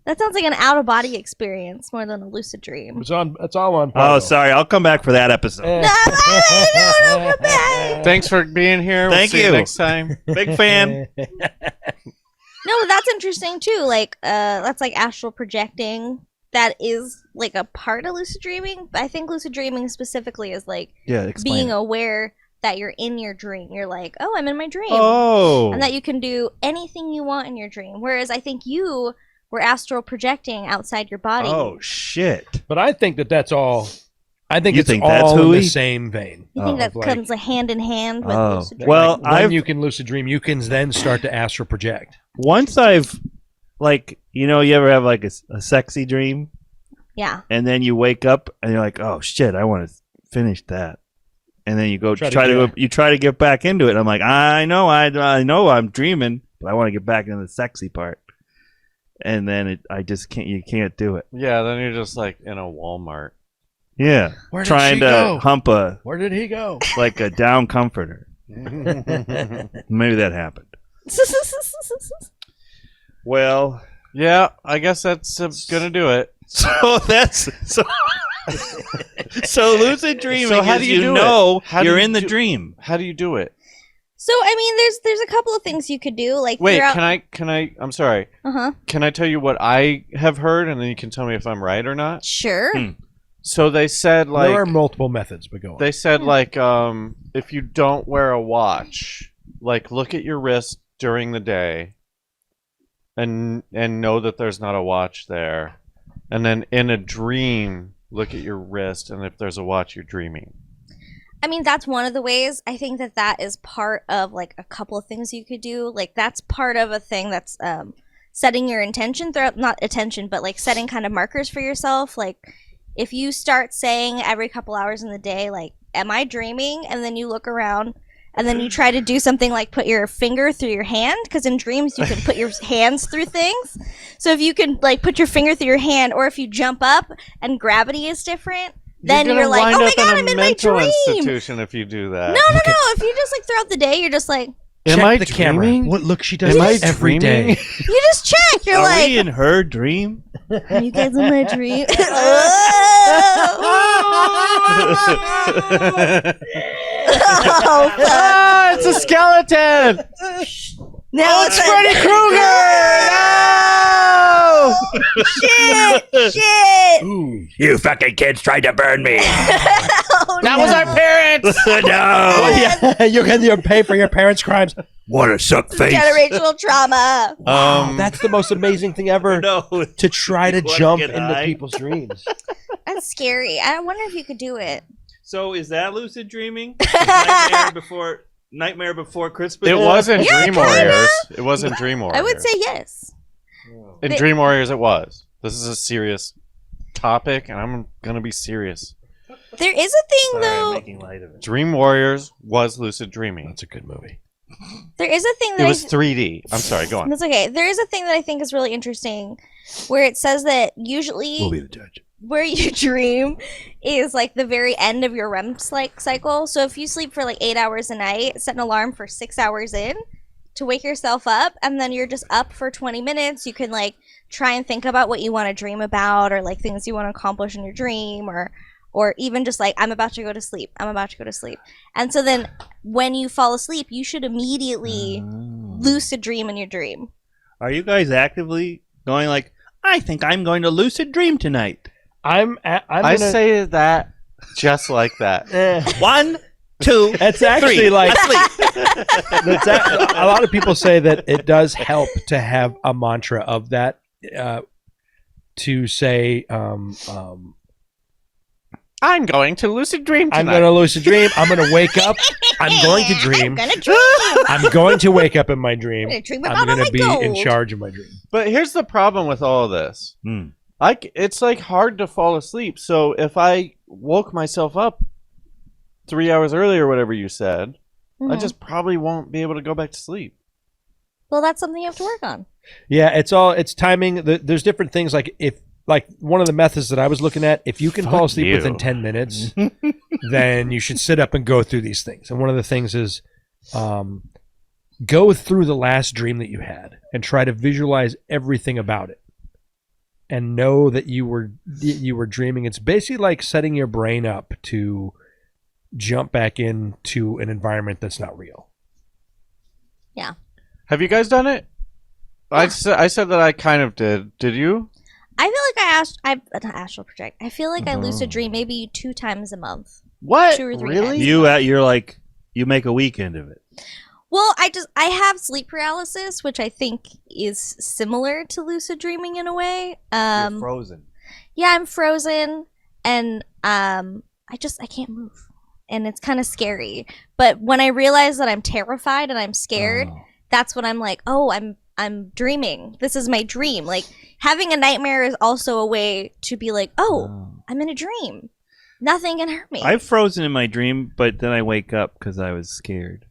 [SPEAKER 3] That sounds like an out of body experience more than a lucid dream.
[SPEAKER 2] It's all on.
[SPEAKER 4] Oh, sorry. I'll come back for that episode.
[SPEAKER 3] No, come back.
[SPEAKER 1] Thanks for being here.
[SPEAKER 4] Thank
[SPEAKER 1] See
[SPEAKER 4] you.
[SPEAKER 1] next time.
[SPEAKER 4] Big fan.
[SPEAKER 3] No, that's interesting too. Like, that's like astral projecting. That is like a part of lucid dreaming. But I think lucid dreaming specifically is like
[SPEAKER 4] Yeah, explain.
[SPEAKER 3] being
[SPEAKER 4] it.
[SPEAKER 3] aware that you're in your dream. You're like, oh, I'm in my dream.
[SPEAKER 4] Oh.
[SPEAKER 3] And that you can do anything you want in your dream. Whereas I think you were astral projecting outside your body.
[SPEAKER 4] Oh, shit.
[SPEAKER 2] But I think that's all. I think
[SPEAKER 4] You
[SPEAKER 2] it's
[SPEAKER 4] think
[SPEAKER 2] all
[SPEAKER 4] that's
[SPEAKER 2] in
[SPEAKER 4] hooey?
[SPEAKER 2] the same vein.
[SPEAKER 3] You think
[SPEAKER 4] Oh,
[SPEAKER 3] that
[SPEAKER 2] like-
[SPEAKER 3] comes hand in hand with
[SPEAKER 4] Oh.
[SPEAKER 3] lucid dreaming?
[SPEAKER 4] Well,
[SPEAKER 2] When you can lucid dream, you can then start to astral project.
[SPEAKER 4] once I've, like, you ever have like a sexy dream
[SPEAKER 3] Yeah.
[SPEAKER 4] and then you wake up and you're like, oh, shit, I want to finish that. And then you go
[SPEAKER 2] Try
[SPEAKER 4] try
[SPEAKER 2] to
[SPEAKER 4] to get back into it. And I'm like, I know I'm dreaming, but I want to get back into the sexy part. And then I just can't. You can't do it.
[SPEAKER 1] Yeah, then you're just like in a Walmart.
[SPEAKER 4] Yeah,
[SPEAKER 2] Where did
[SPEAKER 4] trying
[SPEAKER 2] she
[SPEAKER 4] to
[SPEAKER 2] go?
[SPEAKER 4] hump
[SPEAKER 2] Where did he go?
[SPEAKER 4] like a down comforter. Maybe that happened. Well,
[SPEAKER 1] Yeah, I guess that's gonna do it.
[SPEAKER 4] so that's so. So lucid dreaming
[SPEAKER 1] So how
[SPEAKER 4] is
[SPEAKER 1] do you do it?
[SPEAKER 4] know
[SPEAKER 1] How do
[SPEAKER 4] you're
[SPEAKER 1] you
[SPEAKER 4] in the
[SPEAKER 1] do-
[SPEAKER 4] dream.
[SPEAKER 1] How do you do it?
[SPEAKER 3] So I mean, there's a couple of things you could do. Like
[SPEAKER 1] Wait,
[SPEAKER 3] throughout...
[SPEAKER 1] can I? I'm sorry.
[SPEAKER 3] Uh-huh.
[SPEAKER 1] Can I tell you what I have heard, and then you can tell me if I'm right or not?
[SPEAKER 3] Sure.
[SPEAKER 1] So they said like
[SPEAKER 2] there are multiple methods, but go on.
[SPEAKER 1] they said like if you don't wear a watch, like look at your wrist during the day, and know that there's not a watch there, and then in a dream look at your wrist, and if there's a watch, you're dreaming.
[SPEAKER 3] I mean, that's one of the ways. I think that is part of like a couple of things you could do. Like that's part of a thing that's setting your intention throughout, not attention, but like setting kind of markers for yourself. Like if you start saying every couple hours in the day, like, am I dreaming? And then you look around and then you try to do something like put your finger through your hand, because in dreams you can put your hands through things. So if you can like put your finger through your hand, or if you jump up and gravity is different, then
[SPEAKER 1] gonna
[SPEAKER 3] you're like,
[SPEAKER 1] wind
[SPEAKER 3] oh my
[SPEAKER 1] up
[SPEAKER 3] god,
[SPEAKER 1] in
[SPEAKER 3] I'm
[SPEAKER 1] a
[SPEAKER 3] in my
[SPEAKER 1] mental
[SPEAKER 3] dream.
[SPEAKER 1] institution if you do that.
[SPEAKER 3] No. If you just like throughout the day, you're just like,
[SPEAKER 2] Check
[SPEAKER 1] Am I
[SPEAKER 2] the camera.
[SPEAKER 1] dreaming?
[SPEAKER 2] What look she does
[SPEAKER 1] Am I
[SPEAKER 2] this every
[SPEAKER 1] dreaming?
[SPEAKER 2] day.
[SPEAKER 3] you just check. You're
[SPEAKER 4] Are
[SPEAKER 3] like,
[SPEAKER 4] we in her dream?
[SPEAKER 3] are you guys in my dream? Oh, fuck.
[SPEAKER 1] Ah, it's a skeleton!
[SPEAKER 3] Now it's
[SPEAKER 1] Freddy Krueger! No!
[SPEAKER 3] shit.
[SPEAKER 2] Ooh.
[SPEAKER 4] You fucking kids tried to burn me.
[SPEAKER 3] Oh,
[SPEAKER 1] That was our parents!
[SPEAKER 4] No.
[SPEAKER 2] Yeah, you're going to pay for your parents' crimes.
[SPEAKER 4] What a suck face.
[SPEAKER 3] generational trauma.
[SPEAKER 2] That's the most amazing thing ever.
[SPEAKER 4] No.
[SPEAKER 2] To try to
[SPEAKER 4] You wanna
[SPEAKER 2] jump
[SPEAKER 4] get
[SPEAKER 2] into
[SPEAKER 4] high?
[SPEAKER 2] people's dreams.
[SPEAKER 3] That's scary. I wonder if you could do it.
[SPEAKER 4] So is that lucid dreaming? Nightmare before Christmas?
[SPEAKER 1] It wasn't
[SPEAKER 3] Yeah,
[SPEAKER 1] Dream
[SPEAKER 3] kinda.
[SPEAKER 1] Warriors. It wasn't Dream Warriors.
[SPEAKER 3] I would say yes.
[SPEAKER 1] In Dream Warriors, it was. This is a serious topic, and I'm gonna be serious.
[SPEAKER 3] There is a thing,
[SPEAKER 4] Sorry, I'm
[SPEAKER 3] though.
[SPEAKER 4] making light of it.
[SPEAKER 1] Dream Warriors was lucid dreaming.
[SPEAKER 2] That's a good movie.
[SPEAKER 3] There is a thing
[SPEAKER 1] It
[SPEAKER 3] that
[SPEAKER 1] was 3D. I'm sorry, go on.
[SPEAKER 3] That's okay. There is a thing that I think is really interesting, where it says that usually
[SPEAKER 4] We'll be the judge.
[SPEAKER 3] where you dream is like the very end of your REM cycle. So if you sleep for like 8 hours a night, set an alarm for 6 hours in to wake yourself up, and then you're just up for 20 minutes. You can like try and think about what you want to dream about, or like things you want to accomplish in your dream, or even just like, I'm about to go to sleep. I'm about to go to sleep. And so then when you fall asleep, you should immediately lucid dream in your dream.
[SPEAKER 4] Are you guys actively going like, I think I'm going to lucid dream tonight?
[SPEAKER 2] I'm
[SPEAKER 1] I
[SPEAKER 2] gonna,
[SPEAKER 1] say that just like that.
[SPEAKER 4] 1, 2.
[SPEAKER 2] That's actually like a lot of people say that it does help to have a mantra of that. To say,
[SPEAKER 1] I'm going to lucid dream tonight.
[SPEAKER 2] I'm going to lucid dream. I'm going to wake up. I'm going to dream.
[SPEAKER 3] I'm gonna dream.
[SPEAKER 2] I'm going to wake up in my dream.
[SPEAKER 3] I'm gonna dream
[SPEAKER 2] I'm
[SPEAKER 3] about
[SPEAKER 2] going
[SPEAKER 3] all
[SPEAKER 2] to
[SPEAKER 3] my
[SPEAKER 2] be in
[SPEAKER 3] gold.
[SPEAKER 2] charge of my dream.
[SPEAKER 1] But here's the problem with all of this. It's like hard to fall asleep. So if I woke myself up 3 hours early or whatever you said, I
[SPEAKER 3] Mhm.
[SPEAKER 1] just probably won't be able to go back to sleep.
[SPEAKER 3] Well, that's something you have to work on.
[SPEAKER 2] Yeah, it's timing. There's different things. Like one of the methods that I was looking at, if you can fall asleep within 10 minutes, then you should sit up and go through these things. And one of the things is go through the last dream that you had and try to visualize everything about it. And know that you were dreaming. It's basically like setting your brain up to jump back into an environment that's not real.
[SPEAKER 3] Yeah.
[SPEAKER 1] Have you guys done it?
[SPEAKER 3] Yeah.
[SPEAKER 1] I said that I kind of did. Did you?
[SPEAKER 3] I feel like I astral project. I feel like I lucid dream maybe 2 times a month.
[SPEAKER 1] What?
[SPEAKER 3] 2 or 3
[SPEAKER 1] Really?
[SPEAKER 3] times.
[SPEAKER 4] You're like, you make a weekend of it.
[SPEAKER 3] Well, I have sleep paralysis, which I think is similar to lucid dreaming in a way.
[SPEAKER 4] You're frozen.
[SPEAKER 3] Yeah, I'm frozen, and I can't move, and it's kind of scary. But when I realize that I'm terrified and I'm scared, that's when I'm like, oh, I'm dreaming. This is my dream. Like having a nightmare is also a way to be like, oh, I'm in a dream. Nothing can hurt me.
[SPEAKER 4] I've frozen in my dream, but then I wake up because I was scared.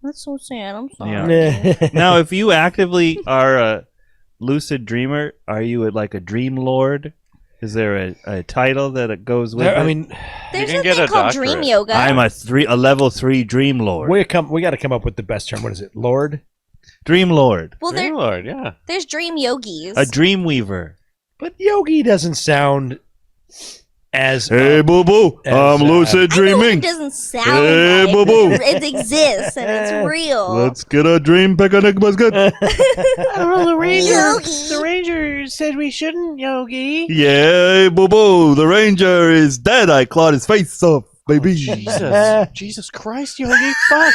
[SPEAKER 3] That's so sad. I'm sorry.
[SPEAKER 4] Yeah. Now, if you actively are a lucid dreamer, are you like a dream lord? Is there a title that it goes with?
[SPEAKER 2] I
[SPEAKER 4] it?
[SPEAKER 2] mean,
[SPEAKER 3] There's
[SPEAKER 1] can
[SPEAKER 3] a
[SPEAKER 1] get
[SPEAKER 3] thing
[SPEAKER 1] a
[SPEAKER 3] called
[SPEAKER 1] doctorate.
[SPEAKER 3] dream yoga.
[SPEAKER 4] I'm a level 3 dream lord.
[SPEAKER 2] we got to come up with the best term. What is it, Lord?
[SPEAKER 4] Dream lord.
[SPEAKER 3] well,
[SPEAKER 1] Dream Lord, yeah.
[SPEAKER 3] there's dream yogis.
[SPEAKER 4] A dream weaver.
[SPEAKER 2] But yogi doesn't sound as
[SPEAKER 4] Hey, boo boo.
[SPEAKER 2] as,
[SPEAKER 4] I'm lucid
[SPEAKER 3] I know it
[SPEAKER 4] dreaming.
[SPEAKER 3] doesn't sound
[SPEAKER 4] Hey,
[SPEAKER 3] right,
[SPEAKER 4] boo-boo.
[SPEAKER 3] but it exists and it's real.
[SPEAKER 4] Let's get a dream picnic basket.
[SPEAKER 1] Oh, the
[SPEAKER 3] Yogi.
[SPEAKER 1] ranger said we shouldn't, Yogi.
[SPEAKER 4] Yeah, boo boo. The ranger is dead. I clawed his face off, baby.
[SPEAKER 1] Jesus Christ, Yogi, fuck.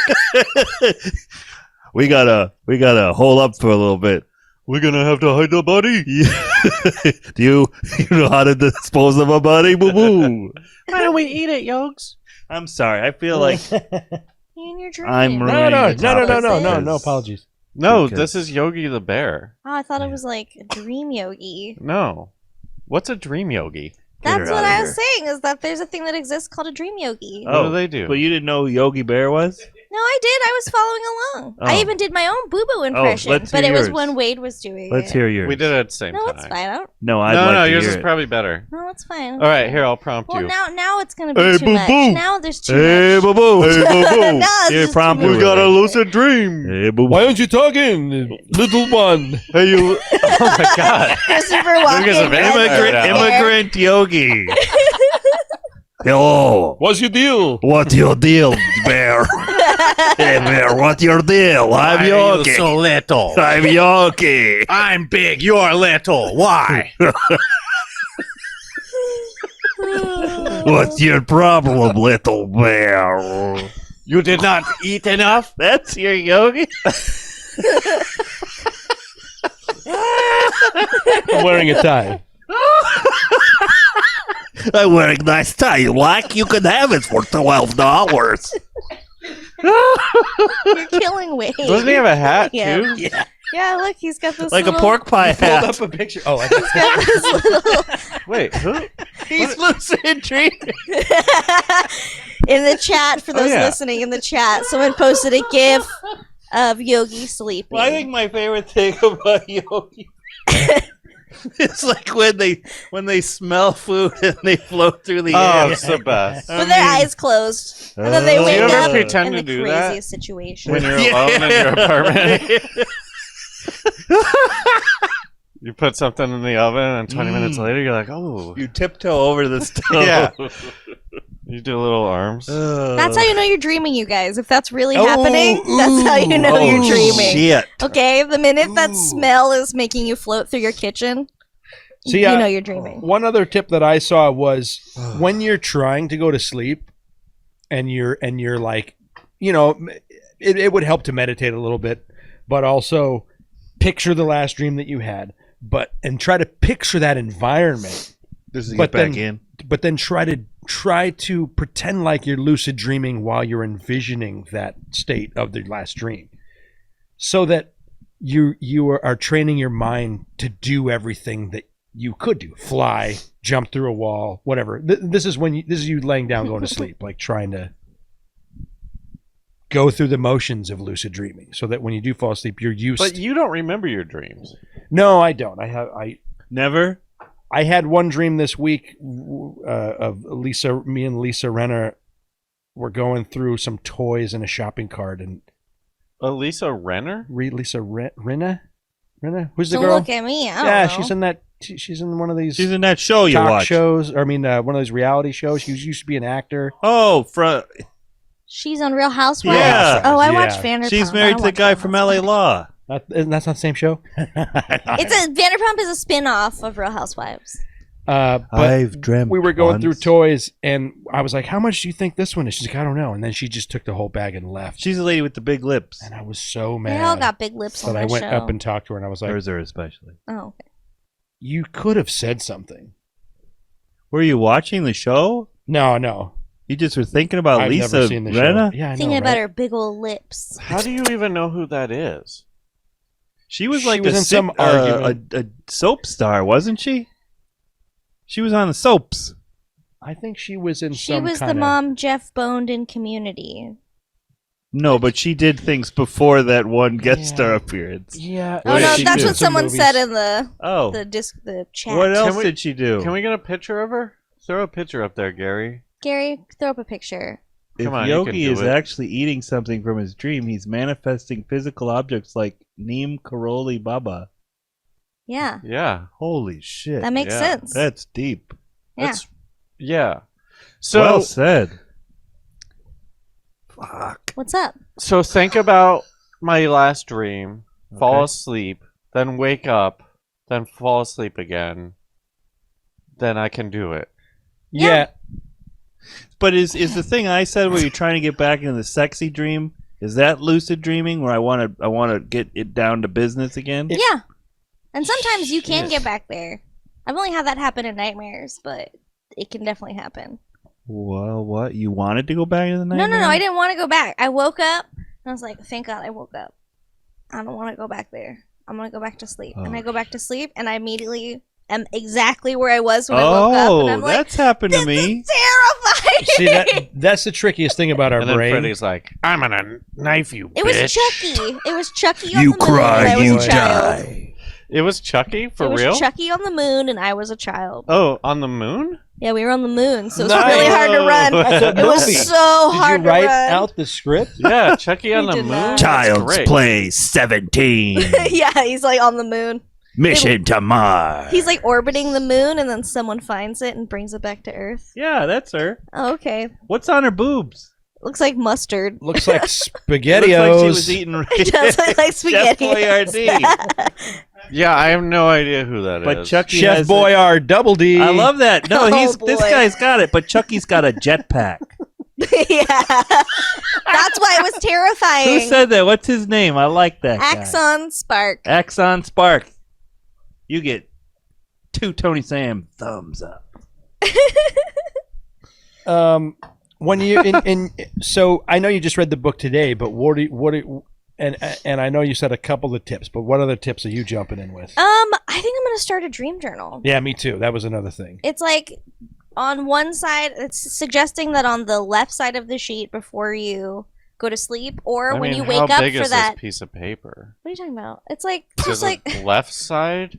[SPEAKER 4] We gotta hole up for a little bit. We're gonna have to hide the body. Do you know how to dispose of a body, boo boo?
[SPEAKER 1] Why don't we eat it, Yogs?
[SPEAKER 4] I'm sorry. I feel like
[SPEAKER 3] In your dream.
[SPEAKER 4] I'm
[SPEAKER 2] no
[SPEAKER 4] ruining the topic.
[SPEAKER 2] no apologies.
[SPEAKER 1] No,
[SPEAKER 4] Because-
[SPEAKER 1] this is Yogi the Bear.
[SPEAKER 3] Oh, I thought it was like a dream yogi.
[SPEAKER 1] No. What's a dream yogi?
[SPEAKER 4] Get her
[SPEAKER 3] That's what
[SPEAKER 4] outta
[SPEAKER 3] I was
[SPEAKER 4] here.
[SPEAKER 3] saying, is that there's a thing that exists called a dream yogi.
[SPEAKER 1] What do they do?
[SPEAKER 4] But you didn't know who Yogi Bear was?
[SPEAKER 3] No, I did. I was following along. I
[SPEAKER 4] Oh.
[SPEAKER 3] even did my own boo-boo impression,
[SPEAKER 4] let's
[SPEAKER 3] but
[SPEAKER 4] hear
[SPEAKER 3] it was
[SPEAKER 4] yours.
[SPEAKER 3] when Wade was doing
[SPEAKER 4] Let's
[SPEAKER 3] it.
[SPEAKER 4] hear yours.
[SPEAKER 1] We did it at the same
[SPEAKER 3] No,
[SPEAKER 1] time.
[SPEAKER 3] it's fine. I don't,
[SPEAKER 4] No, I'd
[SPEAKER 1] No,
[SPEAKER 4] like
[SPEAKER 1] no,
[SPEAKER 4] to
[SPEAKER 1] yours
[SPEAKER 4] hear
[SPEAKER 1] is
[SPEAKER 4] it.
[SPEAKER 1] probably better.
[SPEAKER 3] no, it's fine.
[SPEAKER 1] All right, here, I'll prompt
[SPEAKER 3] Well,
[SPEAKER 1] you.
[SPEAKER 3] now it's gonna be
[SPEAKER 4] Hey,
[SPEAKER 3] too much.
[SPEAKER 4] boo-boo.
[SPEAKER 3] Now there's too
[SPEAKER 4] Hey,
[SPEAKER 3] much.
[SPEAKER 4] boo boo.
[SPEAKER 3] No, it's
[SPEAKER 4] Here,
[SPEAKER 3] just
[SPEAKER 4] prompt
[SPEAKER 3] too
[SPEAKER 4] me.
[SPEAKER 3] much.
[SPEAKER 4] We got a
[SPEAKER 1] lucid dream.
[SPEAKER 4] Hey, boo
[SPEAKER 2] Why aren't you talking, little one?
[SPEAKER 1] Hey, you. Oh my God.
[SPEAKER 3] Christopher
[SPEAKER 1] Look at the
[SPEAKER 3] Walken.
[SPEAKER 1] vampire now.
[SPEAKER 4] Immigrant Yogi. Hello.
[SPEAKER 2] What's your deal?
[SPEAKER 4] What's your deal, Bear? Hey, Bear, what's your deal? I'm Yogi.
[SPEAKER 1] little?
[SPEAKER 4] I'm Yogi.
[SPEAKER 1] I'm big. You're little. Why?
[SPEAKER 4] What's your problem, little bear?
[SPEAKER 1] You did not eat enough?
[SPEAKER 4] That's your Yogi?
[SPEAKER 2] I'm wearing a tie.
[SPEAKER 4] I'm wearing a nice tie. You like? You can have it for $12.
[SPEAKER 3] You're killing Wade.
[SPEAKER 1] Doesn't he have a hat,
[SPEAKER 3] Yeah.
[SPEAKER 1] too?
[SPEAKER 4] Yeah.
[SPEAKER 3] Yeah, look, he's got this
[SPEAKER 4] Like a
[SPEAKER 3] little,
[SPEAKER 4] pork pie
[SPEAKER 2] Hold
[SPEAKER 4] hat.
[SPEAKER 2] up a picture. Oh, I
[SPEAKER 3] He's got this little
[SPEAKER 1] Wait, who?
[SPEAKER 4] He's lucid dreaming.
[SPEAKER 3] in the chat for those
[SPEAKER 1] yeah.
[SPEAKER 3] listening. In the chat, someone posted a GIF of Yogi sleeping.
[SPEAKER 4] Well, I think my favorite thing about Yogi it's like when they smell food and they float through the
[SPEAKER 1] Oh,
[SPEAKER 4] air.
[SPEAKER 1] it's the best.
[SPEAKER 3] with their eyes closed, and then they
[SPEAKER 4] Do you
[SPEAKER 3] wake
[SPEAKER 1] ever
[SPEAKER 3] up
[SPEAKER 1] pretend
[SPEAKER 3] in
[SPEAKER 1] to
[SPEAKER 3] the
[SPEAKER 1] do that?
[SPEAKER 3] craziest situation.
[SPEAKER 1] When you're alone in your apartment, you put something in the oven, and 20 minutes later, you're like, oh.
[SPEAKER 4] You tiptoe over the stove.
[SPEAKER 1] Yeah. You do little arms.
[SPEAKER 3] That's how you know you're dreaming, you guys. If that's really
[SPEAKER 2] Oh,
[SPEAKER 3] happening, that's how you know you're dreaming.
[SPEAKER 4] Shit.
[SPEAKER 3] Okay, the minute that smell is making you float through your kitchen,
[SPEAKER 2] See,
[SPEAKER 3] you know you're dreaming.
[SPEAKER 2] One other tip that I saw was when you're trying to go to sleep, and you're like, you know, it would help to meditate a little bit, but also picture the last dream that you had, and try to picture that environment.
[SPEAKER 5] This is
[SPEAKER 2] But
[SPEAKER 5] get back
[SPEAKER 2] then-
[SPEAKER 5] in.
[SPEAKER 2] But then try to pretend like you're lucid dreaming while you're envisioning that state of the last dream, so that you are training your mind to do everything that you could do: fly, jump through a wall, whatever. This is you laying down going to sleep, like trying to go through the motions of lucid dreaming, so that when you do fall asleep, you're used.
[SPEAKER 1] But you don't remember your dreams.
[SPEAKER 2] No, I don't.
[SPEAKER 5] Never.
[SPEAKER 2] I had one dream this week of me and Lisa Renner were going through some toys in a shopping cart, and
[SPEAKER 1] Elisa Renner?
[SPEAKER 2] Lisa Renner? Who's the
[SPEAKER 3] Don't
[SPEAKER 2] girl?
[SPEAKER 3] look at me. I don't
[SPEAKER 2] Yeah,
[SPEAKER 3] know.
[SPEAKER 2] she's in one of these
[SPEAKER 5] She's in that show you
[SPEAKER 2] talk
[SPEAKER 5] watch.
[SPEAKER 2] shows, or one of those reality shows. She used to be an actor.
[SPEAKER 5] Oh,
[SPEAKER 3] She's on Real Housewives.
[SPEAKER 5] Yeah.
[SPEAKER 3] Oh, I
[SPEAKER 2] Yeah.
[SPEAKER 3] watch Vanderpump.
[SPEAKER 5] she's
[SPEAKER 3] I
[SPEAKER 5] married
[SPEAKER 3] don't
[SPEAKER 5] to the
[SPEAKER 3] watch
[SPEAKER 5] guy
[SPEAKER 3] Real
[SPEAKER 5] from LA
[SPEAKER 3] Housewives.
[SPEAKER 5] Law.
[SPEAKER 2] That's not the same show.
[SPEAKER 3] Vanderpump is a spin-off of Real Housewives.
[SPEAKER 2] But
[SPEAKER 5] I've dreamt.
[SPEAKER 2] we were going
[SPEAKER 5] once.
[SPEAKER 2] through toys, and I was like, "How much do you think this one is?" She's like, "I don't know." And then she just took the whole bag and left.
[SPEAKER 5] She's the lady with the big lips.
[SPEAKER 2] And I was so mad.
[SPEAKER 3] They all got big lips on
[SPEAKER 2] that I
[SPEAKER 3] that
[SPEAKER 2] went
[SPEAKER 3] show.
[SPEAKER 2] up and talked to her, and I was like,
[SPEAKER 5] Hers are especially.
[SPEAKER 3] Oh, okay.
[SPEAKER 2] "You could have said something."
[SPEAKER 5] Were you watching the show?
[SPEAKER 2] No.
[SPEAKER 5] You just were thinking about
[SPEAKER 2] I've
[SPEAKER 5] Lisa
[SPEAKER 2] never seen the
[SPEAKER 5] Renna?
[SPEAKER 2] show. Yeah, I
[SPEAKER 3] Thinking
[SPEAKER 2] know,
[SPEAKER 3] about
[SPEAKER 2] right?
[SPEAKER 3] her big old lips.
[SPEAKER 1] How do you even know who that is?
[SPEAKER 5] She was
[SPEAKER 2] She
[SPEAKER 5] like
[SPEAKER 2] was in some argument.
[SPEAKER 5] a soap star, wasn't she? She was on the soaps.
[SPEAKER 2] I think she was in
[SPEAKER 3] She
[SPEAKER 2] some
[SPEAKER 3] was the
[SPEAKER 2] kinda-
[SPEAKER 3] mom Jeff boned in Community.
[SPEAKER 5] No, but she did things before that one guest
[SPEAKER 2] Yeah.
[SPEAKER 5] star appearance.
[SPEAKER 2] Yeah.
[SPEAKER 5] What
[SPEAKER 3] Oh
[SPEAKER 5] did
[SPEAKER 3] no,
[SPEAKER 5] she
[SPEAKER 3] that's
[SPEAKER 5] do?
[SPEAKER 3] what
[SPEAKER 2] Some
[SPEAKER 3] someone
[SPEAKER 2] movies.
[SPEAKER 3] said in the
[SPEAKER 5] Oh,
[SPEAKER 3] the chat.
[SPEAKER 5] what else
[SPEAKER 1] we-
[SPEAKER 5] did she do?
[SPEAKER 1] Can we get a picture of her? Throw a picture up there, Gary.
[SPEAKER 3] Gary, throw up a picture.
[SPEAKER 5] If
[SPEAKER 1] Come on, you can
[SPEAKER 5] Yogi
[SPEAKER 1] do
[SPEAKER 5] is
[SPEAKER 1] it.
[SPEAKER 5] actually eating something from his dream, he's manifesting physical objects like Neem Karoli Baba.
[SPEAKER 3] Yeah,
[SPEAKER 1] Yeah.
[SPEAKER 5] Holy shit.
[SPEAKER 3] that makes
[SPEAKER 1] yeah,
[SPEAKER 3] sense.
[SPEAKER 5] That's deep.
[SPEAKER 3] Yeah.
[SPEAKER 1] Yeah. So
[SPEAKER 5] Well said.
[SPEAKER 4] Fuck.
[SPEAKER 3] What's up?
[SPEAKER 1] so think about my last dream, fall
[SPEAKER 5] Okay.
[SPEAKER 1] asleep, then wake up, then fall asleep again. Then I can do it.
[SPEAKER 2] Yeah.
[SPEAKER 5] But is the thing I said where you're trying to get back into the sexy dream, is that lucid dreaming where I want to get it down to business again?
[SPEAKER 3] Yeah, and sometimes you can
[SPEAKER 2] Shit.
[SPEAKER 3] get back there. I've only had that happen in nightmares, but it can definitely happen.
[SPEAKER 5] Well, what? You wanted to go back into the night?
[SPEAKER 3] No, I didn't want to go back. I woke up and I was like, thank God I woke up. I don't want to go back there. I'm going to go back to sleep. And I
[SPEAKER 5] Oh.
[SPEAKER 3] go back to sleep and I immediately am exactly where I was when I woke up. And I'm like,
[SPEAKER 5] that's happened to
[SPEAKER 3] this
[SPEAKER 5] me.
[SPEAKER 3] is terrifying.
[SPEAKER 2] See, that's the trickiest thing about our
[SPEAKER 1] And then
[SPEAKER 2] brain.
[SPEAKER 1] Freddy's like, "I'm gonna knife you,
[SPEAKER 3] It
[SPEAKER 1] bitch."
[SPEAKER 3] was Chucky. It was Chucky on
[SPEAKER 4] You
[SPEAKER 3] the moon
[SPEAKER 4] cry,
[SPEAKER 3] and I
[SPEAKER 4] you
[SPEAKER 3] was a child.
[SPEAKER 4] die.
[SPEAKER 1] It was Chucky for
[SPEAKER 3] it was
[SPEAKER 1] real.
[SPEAKER 3] Chucky on the moon and I was a child.
[SPEAKER 1] Oh, on the moon?
[SPEAKER 3] Yeah, we were on the moon, so it was
[SPEAKER 2] Nice.
[SPEAKER 3] really hard to run.
[SPEAKER 2] That's a
[SPEAKER 3] It was
[SPEAKER 2] movie.
[SPEAKER 3] so
[SPEAKER 2] Did
[SPEAKER 3] hard
[SPEAKER 2] you write
[SPEAKER 3] to run.
[SPEAKER 2] out the script?
[SPEAKER 1] Yeah, Chucky on
[SPEAKER 3] We
[SPEAKER 1] the
[SPEAKER 3] did
[SPEAKER 1] moon.
[SPEAKER 3] not.
[SPEAKER 1] That's
[SPEAKER 4] Child's
[SPEAKER 1] great.
[SPEAKER 4] Play 17.
[SPEAKER 3] Yeah, he's like on the moon.
[SPEAKER 4] Mission to Mars.
[SPEAKER 3] He's like orbiting the moon, and then someone finds it and brings it back to Earth.
[SPEAKER 5] Yeah, that's her.
[SPEAKER 3] Oh, okay.
[SPEAKER 5] What's on her boobs?
[SPEAKER 3] Looks like mustard.
[SPEAKER 2] Looks like
[SPEAKER 5] It looks
[SPEAKER 2] SpaghettiOs.
[SPEAKER 5] like she was eating
[SPEAKER 3] It does look like
[SPEAKER 5] Chef
[SPEAKER 3] spaghetti.
[SPEAKER 5] Boyardee.
[SPEAKER 1] Yeah, I have no idea who that is.
[SPEAKER 5] But Chucky
[SPEAKER 2] Chef
[SPEAKER 5] has
[SPEAKER 2] Boyard, Double D.
[SPEAKER 5] I love that. No,
[SPEAKER 3] Oh,
[SPEAKER 5] this
[SPEAKER 3] boy.
[SPEAKER 5] guy's got it, but Chucky's got a jetpack.
[SPEAKER 3] Yeah. That's why it was terrifying.
[SPEAKER 5] Who said that? What's his name? I like that guy.
[SPEAKER 3] Axon Spark.
[SPEAKER 5] Axon Spark. You get 2 Tony Sam thumbs up.
[SPEAKER 2] When you so I know you just read the book today, but and I know you said a couple of tips, but what other tips are you jumping in with?
[SPEAKER 3] I think I'm gonna start a dream journal.
[SPEAKER 2] Yeah, me too. That was another thing.
[SPEAKER 3] It's like on one side, it's suggesting that on the left side of the sheet before you go to sleep, or
[SPEAKER 1] I
[SPEAKER 3] when
[SPEAKER 1] mean,
[SPEAKER 3] you wake
[SPEAKER 1] how
[SPEAKER 3] up
[SPEAKER 1] big
[SPEAKER 3] for
[SPEAKER 1] is
[SPEAKER 3] that.
[SPEAKER 1] this piece of paper?
[SPEAKER 3] What are you talking about? It's like
[SPEAKER 1] To
[SPEAKER 3] just
[SPEAKER 1] the
[SPEAKER 3] like
[SPEAKER 1] left side.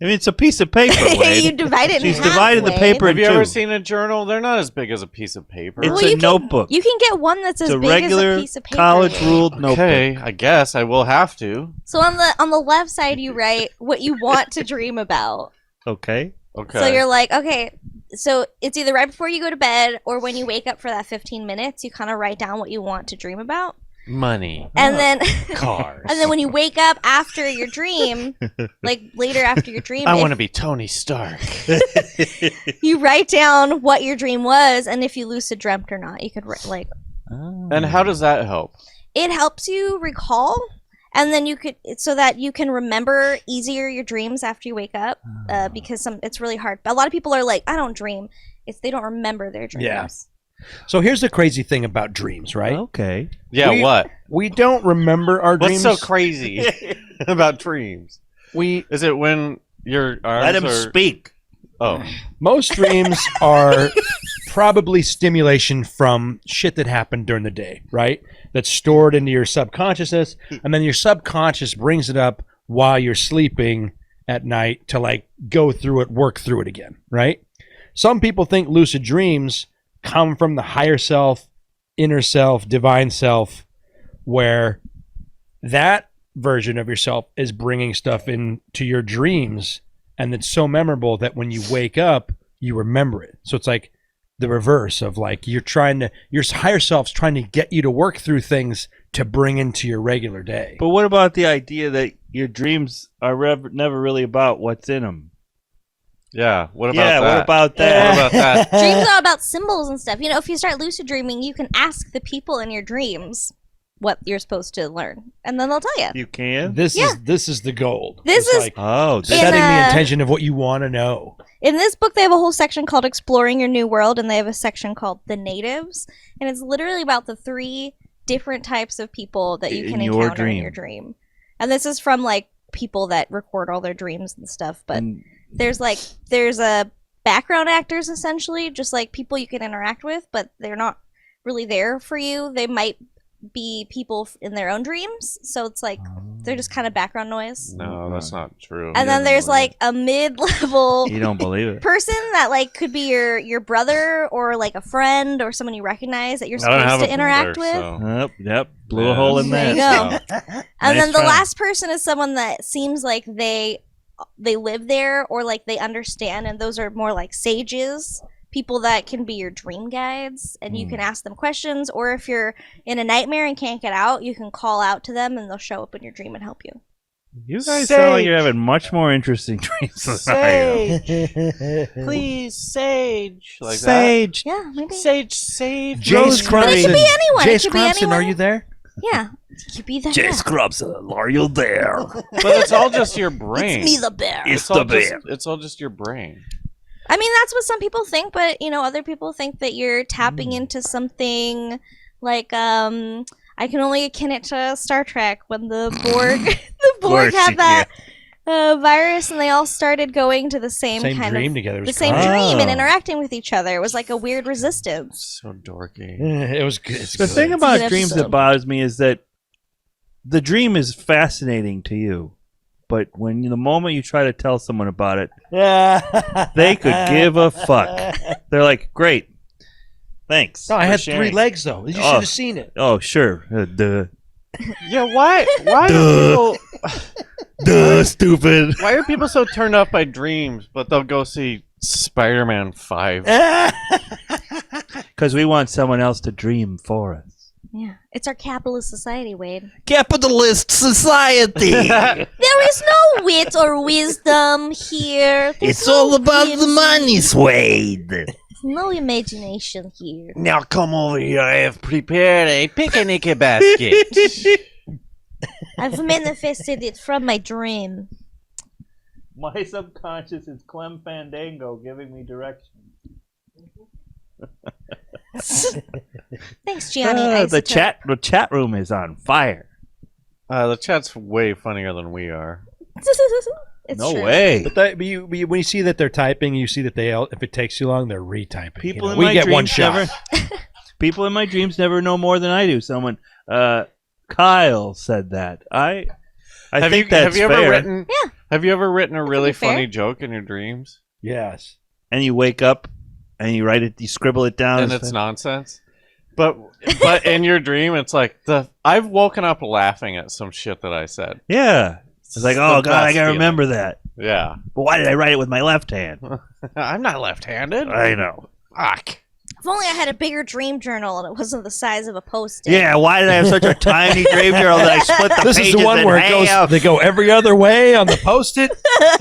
[SPEAKER 5] I mean, it's a piece of paper, Wade.
[SPEAKER 3] you divide it. in
[SPEAKER 5] She's
[SPEAKER 3] half,
[SPEAKER 5] divided the
[SPEAKER 3] Wade.
[SPEAKER 5] paper
[SPEAKER 1] Have you
[SPEAKER 5] in
[SPEAKER 1] ever
[SPEAKER 5] two.
[SPEAKER 1] seen a journal? They're not as big as a piece of paper.
[SPEAKER 5] It's
[SPEAKER 3] Well,
[SPEAKER 5] a
[SPEAKER 3] you can-
[SPEAKER 5] notebook.
[SPEAKER 3] You can get one that's as
[SPEAKER 5] It's a
[SPEAKER 3] big as
[SPEAKER 5] regular
[SPEAKER 3] a piece of paper.
[SPEAKER 5] college
[SPEAKER 3] Wade.
[SPEAKER 5] ruled notebook.
[SPEAKER 1] Okay, I guess I will have to.
[SPEAKER 3] So on the left side, you write what you want to dream about.
[SPEAKER 5] Okay.
[SPEAKER 1] Okay.
[SPEAKER 3] So you're like, okay, so it's either right before you go to bed or when you wake up for that 15 minutes, you kind of write down what you want to dream about.
[SPEAKER 1] money,
[SPEAKER 3] And then
[SPEAKER 1] cars.
[SPEAKER 3] and then when you wake up after your dream, like later after your dream,
[SPEAKER 1] I
[SPEAKER 3] if
[SPEAKER 1] want to be Tony Stark.
[SPEAKER 3] you write down what your dream was and if you lucid dreamt or not. You could like
[SPEAKER 1] And how does that help?
[SPEAKER 3] it helps you recall, and then you could so that you can remember easier your dreams after you wake up, because it's really hard. A lot of people are like, I don't dream. It's they don't remember their dreams.
[SPEAKER 2] Yeah. So here's the crazy thing about dreams, right?
[SPEAKER 5] Okay.
[SPEAKER 1] Yeah, what?
[SPEAKER 2] We don't remember our
[SPEAKER 1] What's
[SPEAKER 2] dreams.
[SPEAKER 1] so crazy about dreams? Is it when your arms
[SPEAKER 5] Let him
[SPEAKER 1] are...
[SPEAKER 5] speak.
[SPEAKER 1] Oh,
[SPEAKER 2] Most dreams are probably stimulation from shit that happened during the day, right? That's stored into your subconsciousness, and then your subconscious brings it up while you're sleeping at night to like go through it, work through it again, right? Some people think lucid dreams come from the higher self, inner self, divine self, where that version of yourself is bringing stuff into your dreams, and it's so memorable that when you wake up, you remember it. So it's like the reverse of like your higher self's trying to get you to work through things to bring into your regular day.
[SPEAKER 5] But what about the idea that your dreams are never really about what's in them?
[SPEAKER 1] yeah. What about
[SPEAKER 5] Yeah,
[SPEAKER 1] that?
[SPEAKER 5] what about that?
[SPEAKER 1] What about that?
[SPEAKER 3] Dreams are about symbols and stuff. You know, if you start lucid dreaming, you can ask the people in your dreams what you're supposed to learn, and then they'll tell you.
[SPEAKER 5] You can?
[SPEAKER 2] This is the gold.
[SPEAKER 3] This
[SPEAKER 2] It's
[SPEAKER 3] is-
[SPEAKER 2] like
[SPEAKER 5] Oh,
[SPEAKER 2] setting
[SPEAKER 3] In,
[SPEAKER 2] the intention of what you want to know.
[SPEAKER 3] In this book, they have a whole section called Exploring Your New World, and they have a section called The Natives, and it's literally about the 3 different types of people that you
[SPEAKER 5] In
[SPEAKER 3] can
[SPEAKER 5] your
[SPEAKER 3] encounter in
[SPEAKER 5] dream.
[SPEAKER 3] your dream. And this is from like people that record all their dreams and stuff, but there's a background actors, essentially, just like people you can interact with, but they're not really there for you. They might be people in their own dreams, so it's like they're just kind of background noise.
[SPEAKER 1] No, that's not true.
[SPEAKER 3] And then there's like a mid-level
[SPEAKER 5] You don't believe it.
[SPEAKER 3] person that like could be your brother or like a friend or someone you recognize that you're
[SPEAKER 1] I don't have
[SPEAKER 3] supposed
[SPEAKER 1] a
[SPEAKER 3] to interact
[SPEAKER 1] brother,
[SPEAKER 3] with.
[SPEAKER 1] so-
[SPEAKER 5] Yep. Blew a hole in
[SPEAKER 3] There
[SPEAKER 5] that.
[SPEAKER 3] you go.
[SPEAKER 1] So-
[SPEAKER 3] And
[SPEAKER 5] Nice
[SPEAKER 3] then the
[SPEAKER 5] try.
[SPEAKER 3] last person is someone that seems like they live there or like they understand, and those are more like sages, people that can be your dream guides, and you can ask them questions, or if you're in a nightmare and can't get out, you can call out to them and they'll show up in your dream and help you.
[SPEAKER 5] You guys sound like you're having much more interesting dreams than I am.
[SPEAKER 1] Please, Sage. Like
[SPEAKER 5] Sage.
[SPEAKER 3] Yeah, maybe.
[SPEAKER 1] Sage, save
[SPEAKER 2] Jace
[SPEAKER 1] Rosemary.
[SPEAKER 3] But it could
[SPEAKER 2] Crumpson.
[SPEAKER 3] be anyone.
[SPEAKER 2] Jace
[SPEAKER 3] It could be
[SPEAKER 2] Crumpson, are
[SPEAKER 3] anyone.
[SPEAKER 2] you there?
[SPEAKER 3] Yeah, it could be that.
[SPEAKER 5] Jace Crumpson, are you there?
[SPEAKER 1] But it's all just your brain.
[SPEAKER 3] It's me, the bear.
[SPEAKER 5] It's
[SPEAKER 1] all
[SPEAKER 5] the bear.
[SPEAKER 1] just, it's all just your brain.
[SPEAKER 3] I mean, that's what some people think, but you know, other people think that you're tapping into something like I can only akin it to Star Trek when the Borg had that virus, and they all started going to the same kind
[SPEAKER 2] dream
[SPEAKER 3] of
[SPEAKER 2] together. It
[SPEAKER 3] the
[SPEAKER 2] was
[SPEAKER 3] same
[SPEAKER 2] crazy.
[SPEAKER 3] dream and interacting with each other. It was like a weird resistance.
[SPEAKER 1] So dorky.
[SPEAKER 2] It was good. It's
[SPEAKER 5] The
[SPEAKER 2] good.
[SPEAKER 5] thing about
[SPEAKER 3] Good
[SPEAKER 5] dreams
[SPEAKER 3] episode.
[SPEAKER 5] that bothers me is that the dream is fascinating to you, but when the moment you try to tell someone about it, they could give a fuck. They're like, "Great, thanks."
[SPEAKER 2] No, I
[SPEAKER 5] for
[SPEAKER 2] had
[SPEAKER 5] sharing."
[SPEAKER 2] 3 legs though. You should
[SPEAKER 5] Oh.
[SPEAKER 2] have seen it.
[SPEAKER 5] Oh, sure. Duh.
[SPEAKER 1] Yeah, why are people
[SPEAKER 5] Stupid.
[SPEAKER 1] why are people so turned off by dreams, but they'll go see Spider-Man 5?
[SPEAKER 5] Because we want someone else to dream for us.
[SPEAKER 3] Yeah, it's our capitalist society, Wade.
[SPEAKER 4] Capitalist society.
[SPEAKER 3] There is no wit or wisdom here. There's
[SPEAKER 4] It's
[SPEAKER 3] no
[SPEAKER 4] all about the
[SPEAKER 3] whimsy.
[SPEAKER 4] money, Swade.
[SPEAKER 3] No imagination here.
[SPEAKER 1] Now come over here. I have prepared a picnic basket.
[SPEAKER 3] I've manifested it from my dream.
[SPEAKER 5] My subconscious is Clem Fandango giving me directions.
[SPEAKER 3] Thanks, Gianni.
[SPEAKER 5] The
[SPEAKER 3] Isotope.
[SPEAKER 5] chat room is on fire.
[SPEAKER 1] The chat's way funnier than we are.
[SPEAKER 3] It's
[SPEAKER 5] No
[SPEAKER 3] true.
[SPEAKER 5] way.
[SPEAKER 2] But when you see that they're typing, you see that if it takes too long, they're retyping.
[SPEAKER 5] People in
[SPEAKER 2] we
[SPEAKER 5] my
[SPEAKER 2] get
[SPEAKER 5] dreams
[SPEAKER 2] one shot.
[SPEAKER 5] People in my dreams never know more than I do. Someone, Kyle said that. I think that's
[SPEAKER 1] have you
[SPEAKER 5] fair.
[SPEAKER 1] ever written?
[SPEAKER 3] Yeah.
[SPEAKER 1] Have you ever written a really
[SPEAKER 3] be fair.
[SPEAKER 1] funny joke in your dreams,
[SPEAKER 2] Yes.
[SPEAKER 5] And you wake up and you write it, you scribble it down,
[SPEAKER 1] and it's nonsense? But in your dream, it's like I've woken up laughing at some shit that I said.
[SPEAKER 5] Yeah. It's like,
[SPEAKER 1] the
[SPEAKER 5] oh god, I
[SPEAKER 1] best
[SPEAKER 5] gotta
[SPEAKER 1] feeling.
[SPEAKER 5] remember that.
[SPEAKER 1] Yeah,
[SPEAKER 5] But why did I write it with my left hand?
[SPEAKER 1] I'm not left-handed.
[SPEAKER 5] I know.
[SPEAKER 1] Fuck.
[SPEAKER 3] If only I had a bigger dream journal and it wasn't the size of a Post-it.
[SPEAKER 5] Yeah, why did I have such a tiny dream journal that I split the
[SPEAKER 2] This
[SPEAKER 5] pages
[SPEAKER 2] is the one
[SPEAKER 5] in
[SPEAKER 2] where it goes.
[SPEAKER 5] half?
[SPEAKER 2] They go every other way on the Post-it.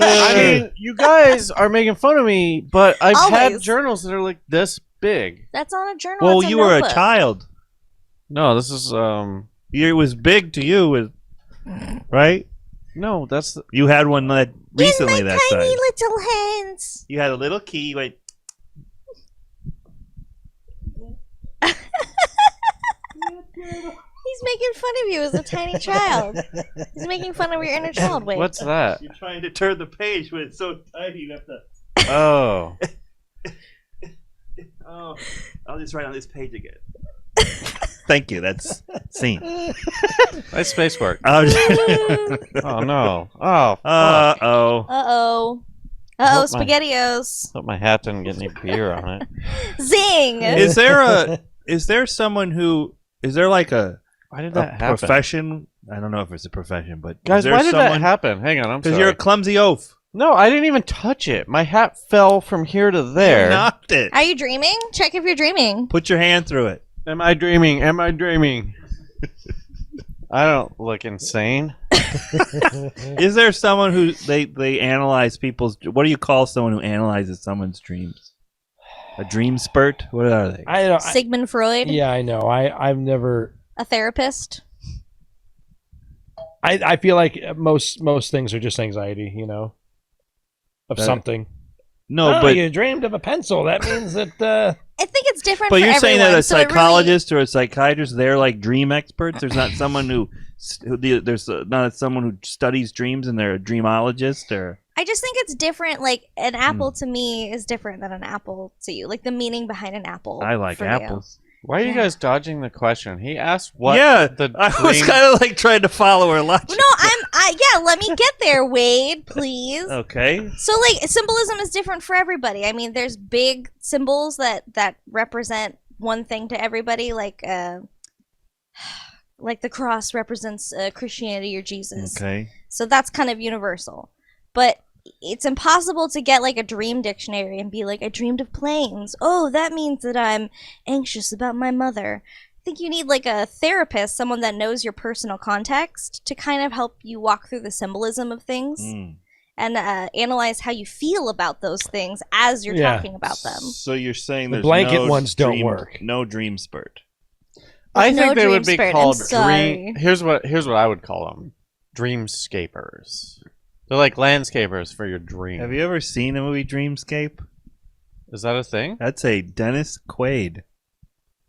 [SPEAKER 1] I mean, you guys are making fun of me, but I've had
[SPEAKER 3] Always.
[SPEAKER 1] journals that are like this big.
[SPEAKER 3] That's on a journal.
[SPEAKER 5] Well,
[SPEAKER 3] it's
[SPEAKER 5] you were a
[SPEAKER 3] notebook.
[SPEAKER 5] child.
[SPEAKER 1] No, this is
[SPEAKER 5] It was big to you, right?
[SPEAKER 1] no, that's the,
[SPEAKER 5] You had one that recently
[SPEAKER 3] In my
[SPEAKER 5] that
[SPEAKER 3] tiny
[SPEAKER 5] size.
[SPEAKER 3] little hands.
[SPEAKER 5] You had a little key. Wait,
[SPEAKER 3] He's making fun of you as a tiny child. He's making fun of your inner child. Wait.
[SPEAKER 1] what's that?
[SPEAKER 5] you're trying to turn the page, but it's so tiny you have to.
[SPEAKER 1] Oh,
[SPEAKER 5] Oh, I'll just write on this page again. Thank you. That's scene.
[SPEAKER 1] nice space work.
[SPEAKER 5] Oh
[SPEAKER 1] Oh no. Oh, fuck.
[SPEAKER 5] Uh-oh.
[SPEAKER 3] Uh-oh. Uh-oh,
[SPEAKER 1] Hope my-
[SPEAKER 3] SpaghettiOs.
[SPEAKER 1] Hope my hat didn't get any beer on it.
[SPEAKER 3] Zing!
[SPEAKER 5] Is there someone who is there like a
[SPEAKER 1] Why did that happen?
[SPEAKER 5] profession? I don't know if it's a profession, but
[SPEAKER 1] Guys,
[SPEAKER 5] is there
[SPEAKER 1] why did that
[SPEAKER 5] someone,
[SPEAKER 1] happen? Hang on, I'm
[SPEAKER 5] Because
[SPEAKER 1] sorry.
[SPEAKER 5] you're a clumsy oaf.
[SPEAKER 1] No, I didn't even touch it. My hat fell from here to
[SPEAKER 5] You
[SPEAKER 1] there.
[SPEAKER 5] knocked it.
[SPEAKER 3] Are you dreaming? Check if you're dreaming.
[SPEAKER 5] Put your hand through it.
[SPEAKER 1] Am I dreaming? Am I dreaming? I don't look insane.
[SPEAKER 5] Is there someone who they analyze people's? What do you call someone who analyzes someone's dreams? A dream spurt? What are they?
[SPEAKER 2] I don't.
[SPEAKER 3] Sigmund Freud?
[SPEAKER 2] Yeah, I know. I've never.
[SPEAKER 3] A therapist?
[SPEAKER 2] I feel like most things are just anxiety, of
[SPEAKER 5] That-
[SPEAKER 2] something.
[SPEAKER 5] No,
[SPEAKER 2] Oh,
[SPEAKER 5] but
[SPEAKER 2] you dreamed of a pencil. That means that.
[SPEAKER 3] I think it's different
[SPEAKER 5] but
[SPEAKER 3] for
[SPEAKER 5] you're saying that
[SPEAKER 3] everyone,
[SPEAKER 5] a
[SPEAKER 3] so it really-
[SPEAKER 5] psychologist or a psychiatrist, they're like dream experts. There's not someone there's not someone who studies dreams and they're a dreamologist or.
[SPEAKER 3] I just think it's different. Like, an apple to me is different than an apple to you. Like, the meaning behind an apple.
[SPEAKER 5] I like
[SPEAKER 3] for you.
[SPEAKER 5] apples.
[SPEAKER 1] Why are you
[SPEAKER 3] Yeah.
[SPEAKER 1] guys dodging the question? He asked what
[SPEAKER 5] Yeah,
[SPEAKER 1] the
[SPEAKER 5] I was
[SPEAKER 1] dream-
[SPEAKER 5] kind of like trying to follow her logic.
[SPEAKER 3] No, yeah, let me get there, Wade, please.
[SPEAKER 5] Okay.
[SPEAKER 3] So, like, symbolism is different for everybody. I mean, there's big symbols that represent one thing to everybody, like the cross represents Christianity or Jesus.
[SPEAKER 5] Okay.
[SPEAKER 3] So that's kind of universal. But it's impossible to get, like, a dream dictionary and be like, I dreamed of planes. Oh, that means that I'm anxious about my mother. I think you need, like, a therapist, someone that knows your personal context, to kind of help you walk through the symbolism of things. And analyze how you feel about those things as you're
[SPEAKER 2] Yeah.
[SPEAKER 3] talking about them.
[SPEAKER 5] So you're saying
[SPEAKER 2] The
[SPEAKER 5] there's
[SPEAKER 2] blanket
[SPEAKER 5] no
[SPEAKER 2] ones don't
[SPEAKER 5] dream-
[SPEAKER 2] work.
[SPEAKER 5] No dream spurt.
[SPEAKER 1] I
[SPEAKER 3] No
[SPEAKER 1] think they would
[SPEAKER 3] dream
[SPEAKER 1] be
[SPEAKER 3] spurt, I'm
[SPEAKER 1] called
[SPEAKER 3] sorry.
[SPEAKER 1] dream. Here's what I would call them: dreamscapers. They're like landscapers for your dream.
[SPEAKER 5] Have you ever seen a movie Dreamscape?
[SPEAKER 1] Is that a thing?
[SPEAKER 5] That's a Dennis Quaid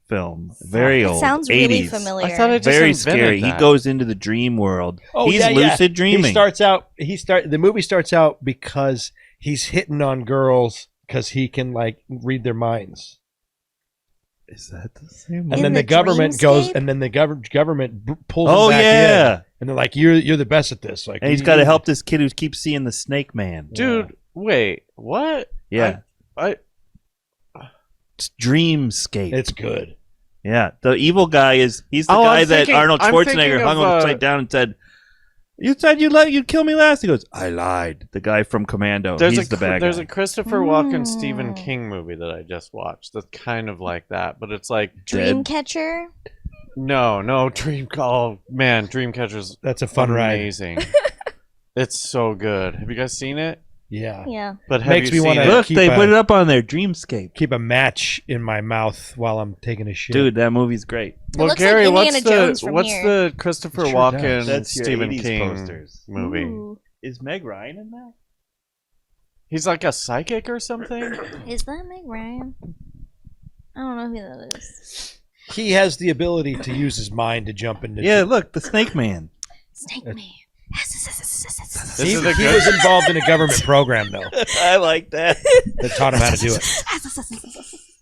[SPEAKER 5] film. Very
[SPEAKER 3] It
[SPEAKER 5] old.
[SPEAKER 3] sounds really
[SPEAKER 5] 80s.
[SPEAKER 3] familiar.
[SPEAKER 1] I thought it just
[SPEAKER 5] Very
[SPEAKER 1] invented
[SPEAKER 5] scary.
[SPEAKER 1] that.
[SPEAKER 5] He goes into the dream world.
[SPEAKER 2] Oh,
[SPEAKER 5] He's
[SPEAKER 2] yeah, yeah.
[SPEAKER 5] lucid dreaming.
[SPEAKER 2] The movie starts out because he's hitting on girls because he can read their minds.
[SPEAKER 5] Is that the same?
[SPEAKER 2] And
[SPEAKER 3] In
[SPEAKER 2] then
[SPEAKER 3] the
[SPEAKER 2] the government goes,
[SPEAKER 3] dreamscape?
[SPEAKER 2] and then the government pulls
[SPEAKER 5] Oh
[SPEAKER 2] him back
[SPEAKER 5] yeah.
[SPEAKER 2] in, and they're like, "You're the best at this." Like,
[SPEAKER 5] And he's got to help this kid who keeps seeing the Snake Man.
[SPEAKER 1] Dude, wait, what?
[SPEAKER 5] Yeah.
[SPEAKER 1] I
[SPEAKER 5] It's Dreamscape.
[SPEAKER 2] It's good.
[SPEAKER 5] Yeah. The evil guy he's the
[SPEAKER 1] Oh,
[SPEAKER 5] guy
[SPEAKER 1] I'm
[SPEAKER 5] that
[SPEAKER 1] thinking-
[SPEAKER 5] Arnold
[SPEAKER 1] I'm
[SPEAKER 5] Schwarzenegger
[SPEAKER 1] thinking
[SPEAKER 5] hung
[SPEAKER 1] of,
[SPEAKER 5] upside down and said, "You said you'd kill me last." He goes, "I lied." The guy from Commando. He's the bad
[SPEAKER 1] there's
[SPEAKER 5] guy.
[SPEAKER 1] a Christopher Walken Stephen King movie that I just watched that's kind of like that, but it's like
[SPEAKER 3] Dreamcatcher?
[SPEAKER 1] no Dreamcatcher's
[SPEAKER 2] That's a fun ride.
[SPEAKER 1] amazing. It's so good. Have you guys seen it?
[SPEAKER 2] Yeah.
[SPEAKER 3] Yeah.
[SPEAKER 1] But have
[SPEAKER 2] Makes
[SPEAKER 1] you
[SPEAKER 2] me
[SPEAKER 1] seen
[SPEAKER 2] wanna-
[SPEAKER 1] it?
[SPEAKER 5] Look,
[SPEAKER 2] keep
[SPEAKER 5] they
[SPEAKER 2] a-
[SPEAKER 5] put it up on there. Dreamscape.
[SPEAKER 2] Keep a match in my mouth while I'm taking a shit.
[SPEAKER 5] Dude, that movie's great.
[SPEAKER 1] Well,
[SPEAKER 3] looks
[SPEAKER 1] Gary,
[SPEAKER 3] like
[SPEAKER 1] what's
[SPEAKER 3] Indiana Jones
[SPEAKER 1] the
[SPEAKER 3] from
[SPEAKER 1] what's
[SPEAKER 3] here.
[SPEAKER 1] the Christopher
[SPEAKER 2] It sure
[SPEAKER 1] Walken
[SPEAKER 2] does.
[SPEAKER 5] That's your
[SPEAKER 1] Stephen
[SPEAKER 5] 80s
[SPEAKER 1] King
[SPEAKER 5] posters.
[SPEAKER 1] movie?
[SPEAKER 3] Ooh.
[SPEAKER 5] Is Meg Ryan in that?
[SPEAKER 1] He's like a psychic or something.
[SPEAKER 3] Is that Meg Ryan? I don't know who that is.
[SPEAKER 2] He has the ability to use his mind to jump into.
[SPEAKER 5] Yeah, look, the Snake Man.
[SPEAKER 3] Snake Man.
[SPEAKER 1] This
[SPEAKER 2] He
[SPEAKER 1] is a
[SPEAKER 2] he
[SPEAKER 1] good-
[SPEAKER 2] was involved in a government program though
[SPEAKER 5] I like that.
[SPEAKER 2] that taught him how to do it.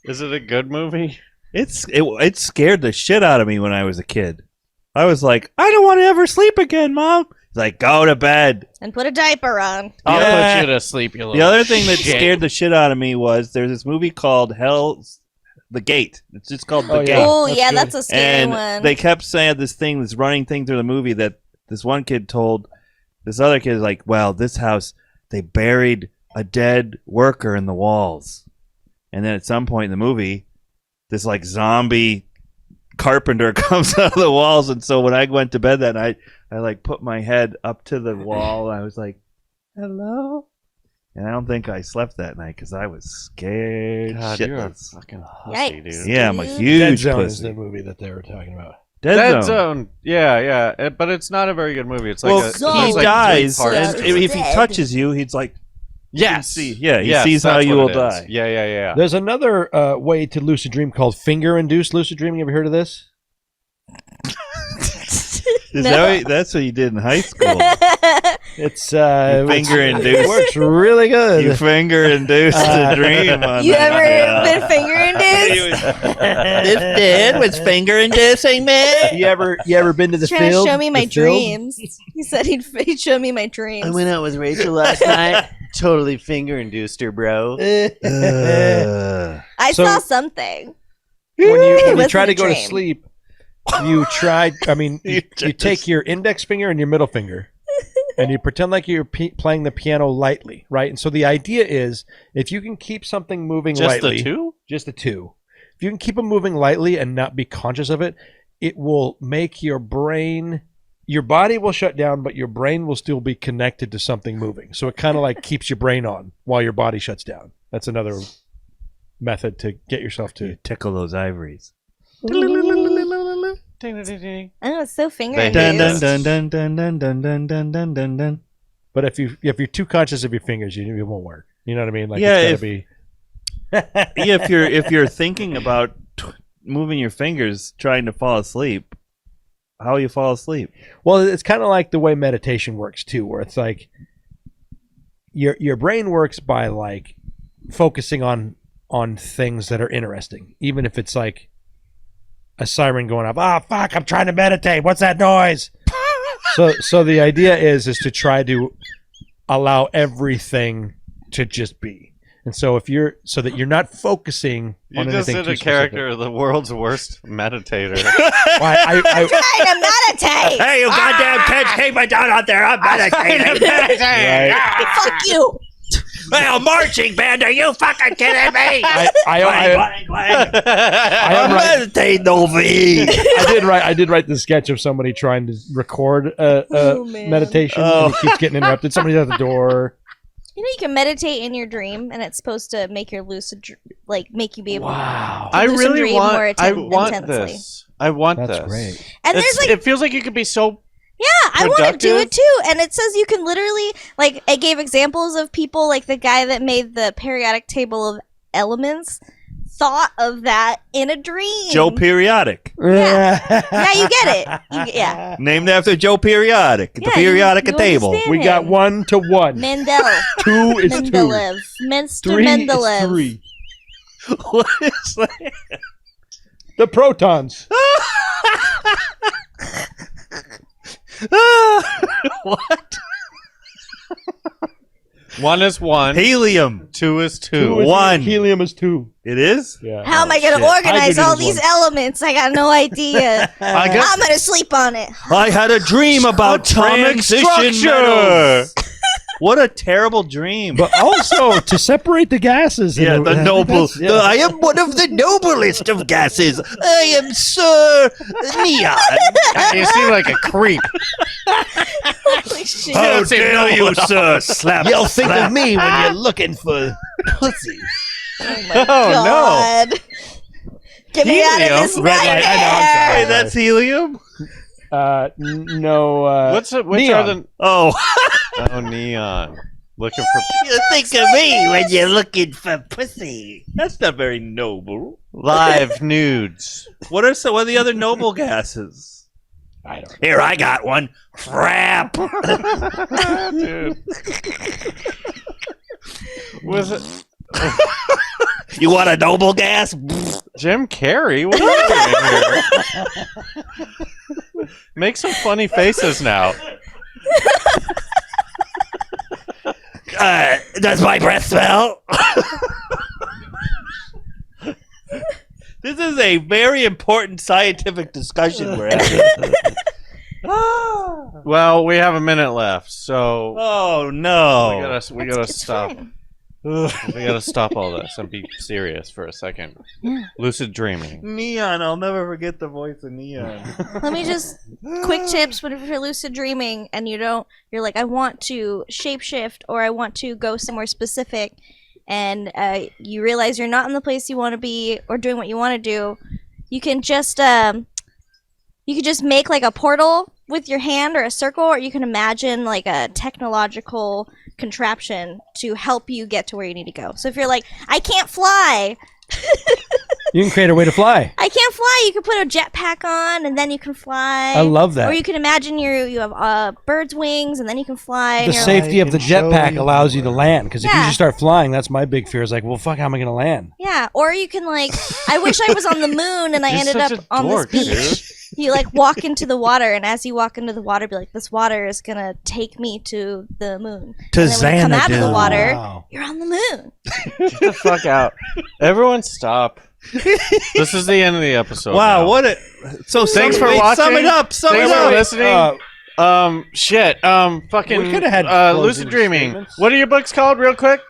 [SPEAKER 1] Is it a good movie?
[SPEAKER 5] It scared the shit out of me when I was a kid. I was like, I don't want to ever sleep again, Mom. It's like, go to bed.
[SPEAKER 3] And put a diaper on.
[SPEAKER 1] I'll
[SPEAKER 5] Yeah.
[SPEAKER 1] put you to sleep, you little
[SPEAKER 5] The other thing that
[SPEAKER 1] shit.
[SPEAKER 5] scared the shit out of me was there's this movie called The Gate. It's just called The
[SPEAKER 2] Oh, yeah.
[SPEAKER 5] Gate.
[SPEAKER 3] Oh,
[SPEAKER 2] that's
[SPEAKER 3] yeah,
[SPEAKER 2] good.
[SPEAKER 3] that's a scary
[SPEAKER 5] And
[SPEAKER 3] one.
[SPEAKER 5] they kept saying this running thing through the movie that this one kid told this other kid, like, well, this house, they buried a dead worker in the walls. And then at some point in the movie, this like zombie carpenter comes out of the walls. And so when I went to bed that night, I like put my head up to the wall. And I was like, hello. And I don't think I slept that night because I was scared.
[SPEAKER 1] God, you're a
[SPEAKER 5] shitless.
[SPEAKER 1] fucking hussy,
[SPEAKER 3] Yikes.
[SPEAKER 1] dude.
[SPEAKER 5] Yeah, I'm a
[SPEAKER 3] Dead
[SPEAKER 5] huge
[SPEAKER 2] Dead Zone is
[SPEAKER 5] pussy.
[SPEAKER 2] the movie that they were talking about.
[SPEAKER 5] Dead Zone.
[SPEAKER 1] Zone. Yeah. But it's not a very good movie. It's like
[SPEAKER 5] Well,
[SPEAKER 1] it's
[SPEAKER 3] Zone.
[SPEAKER 5] he
[SPEAKER 1] like
[SPEAKER 5] dies,
[SPEAKER 1] 3 parts
[SPEAKER 5] and
[SPEAKER 1] to it.
[SPEAKER 5] if he
[SPEAKER 3] Dead.
[SPEAKER 5] touches you, he's like,
[SPEAKER 1] Yes.
[SPEAKER 5] see- yeah, he
[SPEAKER 1] Yes,
[SPEAKER 5] sees how
[SPEAKER 1] that's
[SPEAKER 5] you
[SPEAKER 1] what
[SPEAKER 5] will
[SPEAKER 1] it is.
[SPEAKER 5] die.
[SPEAKER 1] Yeah.
[SPEAKER 2] There's another way to lucid dream called finger-induced lucid dreaming. Have you heard of this?
[SPEAKER 5] Is
[SPEAKER 3] No.
[SPEAKER 5] that's what you did in high school?
[SPEAKER 2] It's
[SPEAKER 5] finger-induced.
[SPEAKER 2] It works really good.
[SPEAKER 5] You finger-induced a dream. On
[SPEAKER 3] You
[SPEAKER 5] that.
[SPEAKER 3] ever been finger induced?
[SPEAKER 4] This dude was finger inducing me.
[SPEAKER 2] you ever been to the
[SPEAKER 3] Trying
[SPEAKER 2] field?
[SPEAKER 3] to show me my
[SPEAKER 2] The field?
[SPEAKER 3] dreams. He said he'd show me my dreams.
[SPEAKER 6] I went out with Rachel last night. Totally finger induced her, bro.
[SPEAKER 3] I
[SPEAKER 2] So-
[SPEAKER 3] saw something.
[SPEAKER 2] when you
[SPEAKER 3] wasn't
[SPEAKER 2] try
[SPEAKER 3] a
[SPEAKER 2] to go to
[SPEAKER 3] dream.
[SPEAKER 2] sleep, you take your index finger and your middle finger, and you pretend like you're playing the piano lightly, right? And so the idea is, if you can keep something moving
[SPEAKER 1] Just
[SPEAKER 2] lightly,
[SPEAKER 1] the 2?
[SPEAKER 2] just the 2, if you can keep them moving lightly and not be conscious of it, it will make your brain. Your body will shut down, but your brain will still be connected to something moving. So it kind of like keeps your brain on while your body shuts down. That's another method to get yourself to.
[SPEAKER 5] You tickle those ivories.
[SPEAKER 3] I know it's so finger
[SPEAKER 1] They
[SPEAKER 5] Dun,
[SPEAKER 3] induced.
[SPEAKER 5] dun, dun, dun, dun, dun, dun, dun, dun, dun, dun.
[SPEAKER 2] But if you're too conscious of your fingers, it won't work. You know what I mean? Like
[SPEAKER 5] Yeah,
[SPEAKER 2] it's gotta be.
[SPEAKER 5] Yeah, if you're thinking about moving your fingers trying to fall asleep, how you fall asleep?
[SPEAKER 2] Well, it's kind of like the way meditation works too, where it's like your brain works by like focusing on things that are interesting, even if it's like a siren going off. Ah, fuck! I'm trying to meditate. What's that noise? So the idea is to try to allow everything to just be. And so so that you're not focusing
[SPEAKER 1] You
[SPEAKER 2] on
[SPEAKER 1] just
[SPEAKER 2] anything
[SPEAKER 1] did a
[SPEAKER 2] too
[SPEAKER 1] character of the world's worst meditator.
[SPEAKER 2] specific. I
[SPEAKER 3] Trying to meditate.
[SPEAKER 5] Hey, you goddamn kids, keep it down out there. I'm meditating.
[SPEAKER 2] right?
[SPEAKER 3] Fuck you.
[SPEAKER 5] Hey, a marching band, are you fucking kidding me?
[SPEAKER 2] I am right.
[SPEAKER 5] meditating over here.
[SPEAKER 2] I did write the sketch of somebody trying to record a
[SPEAKER 3] Oh, man.
[SPEAKER 2] meditation and he keeps getting interrupted. Somebody's at the door.
[SPEAKER 3] You know you can meditate in your dream, and it's supposed to make your make you be able.
[SPEAKER 2] Wow.
[SPEAKER 1] I
[SPEAKER 3] lucid
[SPEAKER 1] really
[SPEAKER 3] dream
[SPEAKER 1] want.
[SPEAKER 3] more
[SPEAKER 1] I want
[SPEAKER 3] intensely.
[SPEAKER 1] this. I want
[SPEAKER 2] That's
[SPEAKER 1] this.
[SPEAKER 2] great.
[SPEAKER 3] And there's
[SPEAKER 1] It's-
[SPEAKER 3] like,
[SPEAKER 1] it feels like you could be so.
[SPEAKER 3] yeah, I want to do
[SPEAKER 1] productive.
[SPEAKER 3] it too. And it says you can literally like. It gave examples of people like the guy that made the periodic table of elements thought of that in a dream.
[SPEAKER 5] Joe Periodic.
[SPEAKER 3] Yeah, you get it. Yeah.
[SPEAKER 5] Named after Joe Periodic. The
[SPEAKER 3] Yeah,
[SPEAKER 5] periodic
[SPEAKER 3] you
[SPEAKER 5] table.
[SPEAKER 3] understand
[SPEAKER 2] We got
[SPEAKER 3] him.
[SPEAKER 2] 1 to 1.
[SPEAKER 3] Mendel.
[SPEAKER 2] 2 is 2.
[SPEAKER 3] Mendeleev. Mr.
[SPEAKER 2] 3
[SPEAKER 3] Mendeleev.
[SPEAKER 2] is 3.
[SPEAKER 5] What is that?
[SPEAKER 2] The protons.
[SPEAKER 5] What?
[SPEAKER 1] 1 is 1.
[SPEAKER 5] Helium.
[SPEAKER 1] 2 is 2.
[SPEAKER 2] Two is-
[SPEAKER 5] One.
[SPEAKER 2] Helium is 2.
[SPEAKER 5] It is?
[SPEAKER 2] Yeah.
[SPEAKER 3] How am I going to
[SPEAKER 5] shit.
[SPEAKER 3] organize
[SPEAKER 2] Hydrogen
[SPEAKER 3] all
[SPEAKER 2] is
[SPEAKER 3] these
[SPEAKER 2] 1.
[SPEAKER 3] elements? I got no idea.
[SPEAKER 1] I guess
[SPEAKER 3] I'm going to sleep on it.
[SPEAKER 5] I had a dream about
[SPEAKER 1] Atomic
[SPEAKER 5] transition
[SPEAKER 1] structure.
[SPEAKER 5] metals. What a terrible dream.
[SPEAKER 2] But also to separate the gases.
[SPEAKER 5] Yeah, the noble.
[SPEAKER 2] Yeah.
[SPEAKER 5] I am one of the noblest of gases. I am Sir Neon.
[SPEAKER 1] you seem like a creep.
[SPEAKER 3] Holy shit.
[SPEAKER 5] How
[SPEAKER 1] seem
[SPEAKER 5] dare
[SPEAKER 1] noble
[SPEAKER 5] you,
[SPEAKER 1] at all.
[SPEAKER 5] sir? Slap.
[SPEAKER 2] You'll think
[SPEAKER 5] slap.
[SPEAKER 2] of me when you're looking for pussy.
[SPEAKER 1] Oh
[SPEAKER 3] God. Get me out of
[SPEAKER 1] Helium?
[SPEAKER 3] this
[SPEAKER 2] Red light, I know, I'm
[SPEAKER 3] nightmare.
[SPEAKER 5] Hey, that's helium?
[SPEAKER 2] No.
[SPEAKER 1] no! Which
[SPEAKER 2] Neon.
[SPEAKER 1] are the?
[SPEAKER 5] Oh.
[SPEAKER 1] Oh, neon. Looking for
[SPEAKER 5] You think of me when you're looking for pussy. That's not very noble.
[SPEAKER 1] live nudes.
[SPEAKER 5] What are the other noble gases?
[SPEAKER 2] I don't.
[SPEAKER 5] Here, I got one. Crap.
[SPEAKER 1] Dude. Was it
[SPEAKER 5] You want a noble gas?
[SPEAKER 1] Jim Carrey? What are you doing here? Make some funny faces now.
[SPEAKER 5] Does my breath smell? This is a very important scientific discussion we're having.
[SPEAKER 1] Well, we have a minute left, so
[SPEAKER 5] Oh
[SPEAKER 1] we
[SPEAKER 5] no!
[SPEAKER 1] gotta
[SPEAKER 3] It's
[SPEAKER 1] stop.
[SPEAKER 3] fine.
[SPEAKER 1] We gotta stop all this and be serious for a second.
[SPEAKER 3] Yeah.
[SPEAKER 1] Lucid dreaming.
[SPEAKER 5] Neon. I'll never forget the voice of Neon.
[SPEAKER 3] Let me just quick tips whenever you're lucid dreaming and you're like, I want to shapeshift or I want to go somewhere specific, and you realize you're not in the place you want to be or doing what you want to do. You can just make like a portal with your hand or a circle, or you can imagine like a technological contraption to help you get to where you need to go. So if you're like, I can't fly,
[SPEAKER 2] You can create a way to fly.
[SPEAKER 3] I can't fly, you can put a jetpack on and then you can fly.
[SPEAKER 2] I love that.
[SPEAKER 3] Or you can imagine you have bird's wings and then you can fly.
[SPEAKER 2] The
[SPEAKER 3] and you're
[SPEAKER 2] safety of the jetpack
[SPEAKER 6] you
[SPEAKER 2] allows you to land, because if you
[SPEAKER 3] Yeah.
[SPEAKER 2] just start flying, that's my big fear. Is like, well, fuck, how am I going to land?
[SPEAKER 3] yeah, or you can like, I wish I was on the moon and I
[SPEAKER 1] You're
[SPEAKER 3] ended
[SPEAKER 1] such
[SPEAKER 3] up
[SPEAKER 1] a
[SPEAKER 3] on
[SPEAKER 1] dork,
[SPEAKER 3] this beach.
[SPEAKER 1] dude.
[SPEAKER 3] You like walk into the water, and as you walk into the water, be like, this water is gonna take me to the moon.
[SPEAKER 5] To
[SPEAKER 3] and then when you come out of the
[SPEAKER 5] Xanadu.
[SPEAKER 3] water,
[SPEAKER 2] Wow.
[SPEAKER 3] you're on the moon.
[SPEAKER 1] Get the fuck out. Everyone stop. This is the end of the episode.
[SPEAKER 5] Wow,
[SPEAKER 1] now.
[SPEAKER 5] what a... So
[SPEAKER 1] Thanks for
[SPEAKER 5] wait,
[SPEAKER 1] watching.
[SPEAKER 5] Sum it up. Sum
[SPEAKER 1] Thanks
[SPEAKER 5] it
[SPEAKER 1] for
[SPEAKER 5] up.
[SPEAKER 1] listening. Fucking
[SPEAKER 2] We coulda had
[SPEAKER 1] Lucid
[SPEAKER 2] closing
[SPEAKER 1] Dreaming.
[SPEAKER 2] statements.
[SPEAKER 1] What are your books called, real quick?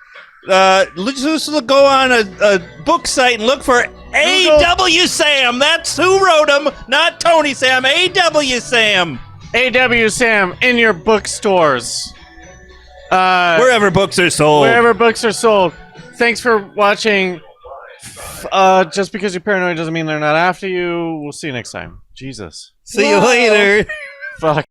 [SPEAKER 5] Let's go on a book site and look for A.W. Sam. That's who wrote them, not Tony Sam. A.W. Sam.
[SPEAKER 1] A.W. Sam in your bookstores.
[SPEAKER 5] Wherever books are sold.
[SPEAKER 1] Wherever books are sold. Thanks for watching. Just because you're paranoid doesn't mean they're not after you. We'll see you next time. Jesus.
[SPEAKER 5] See you later.
[SPEAKER 1] Fuck.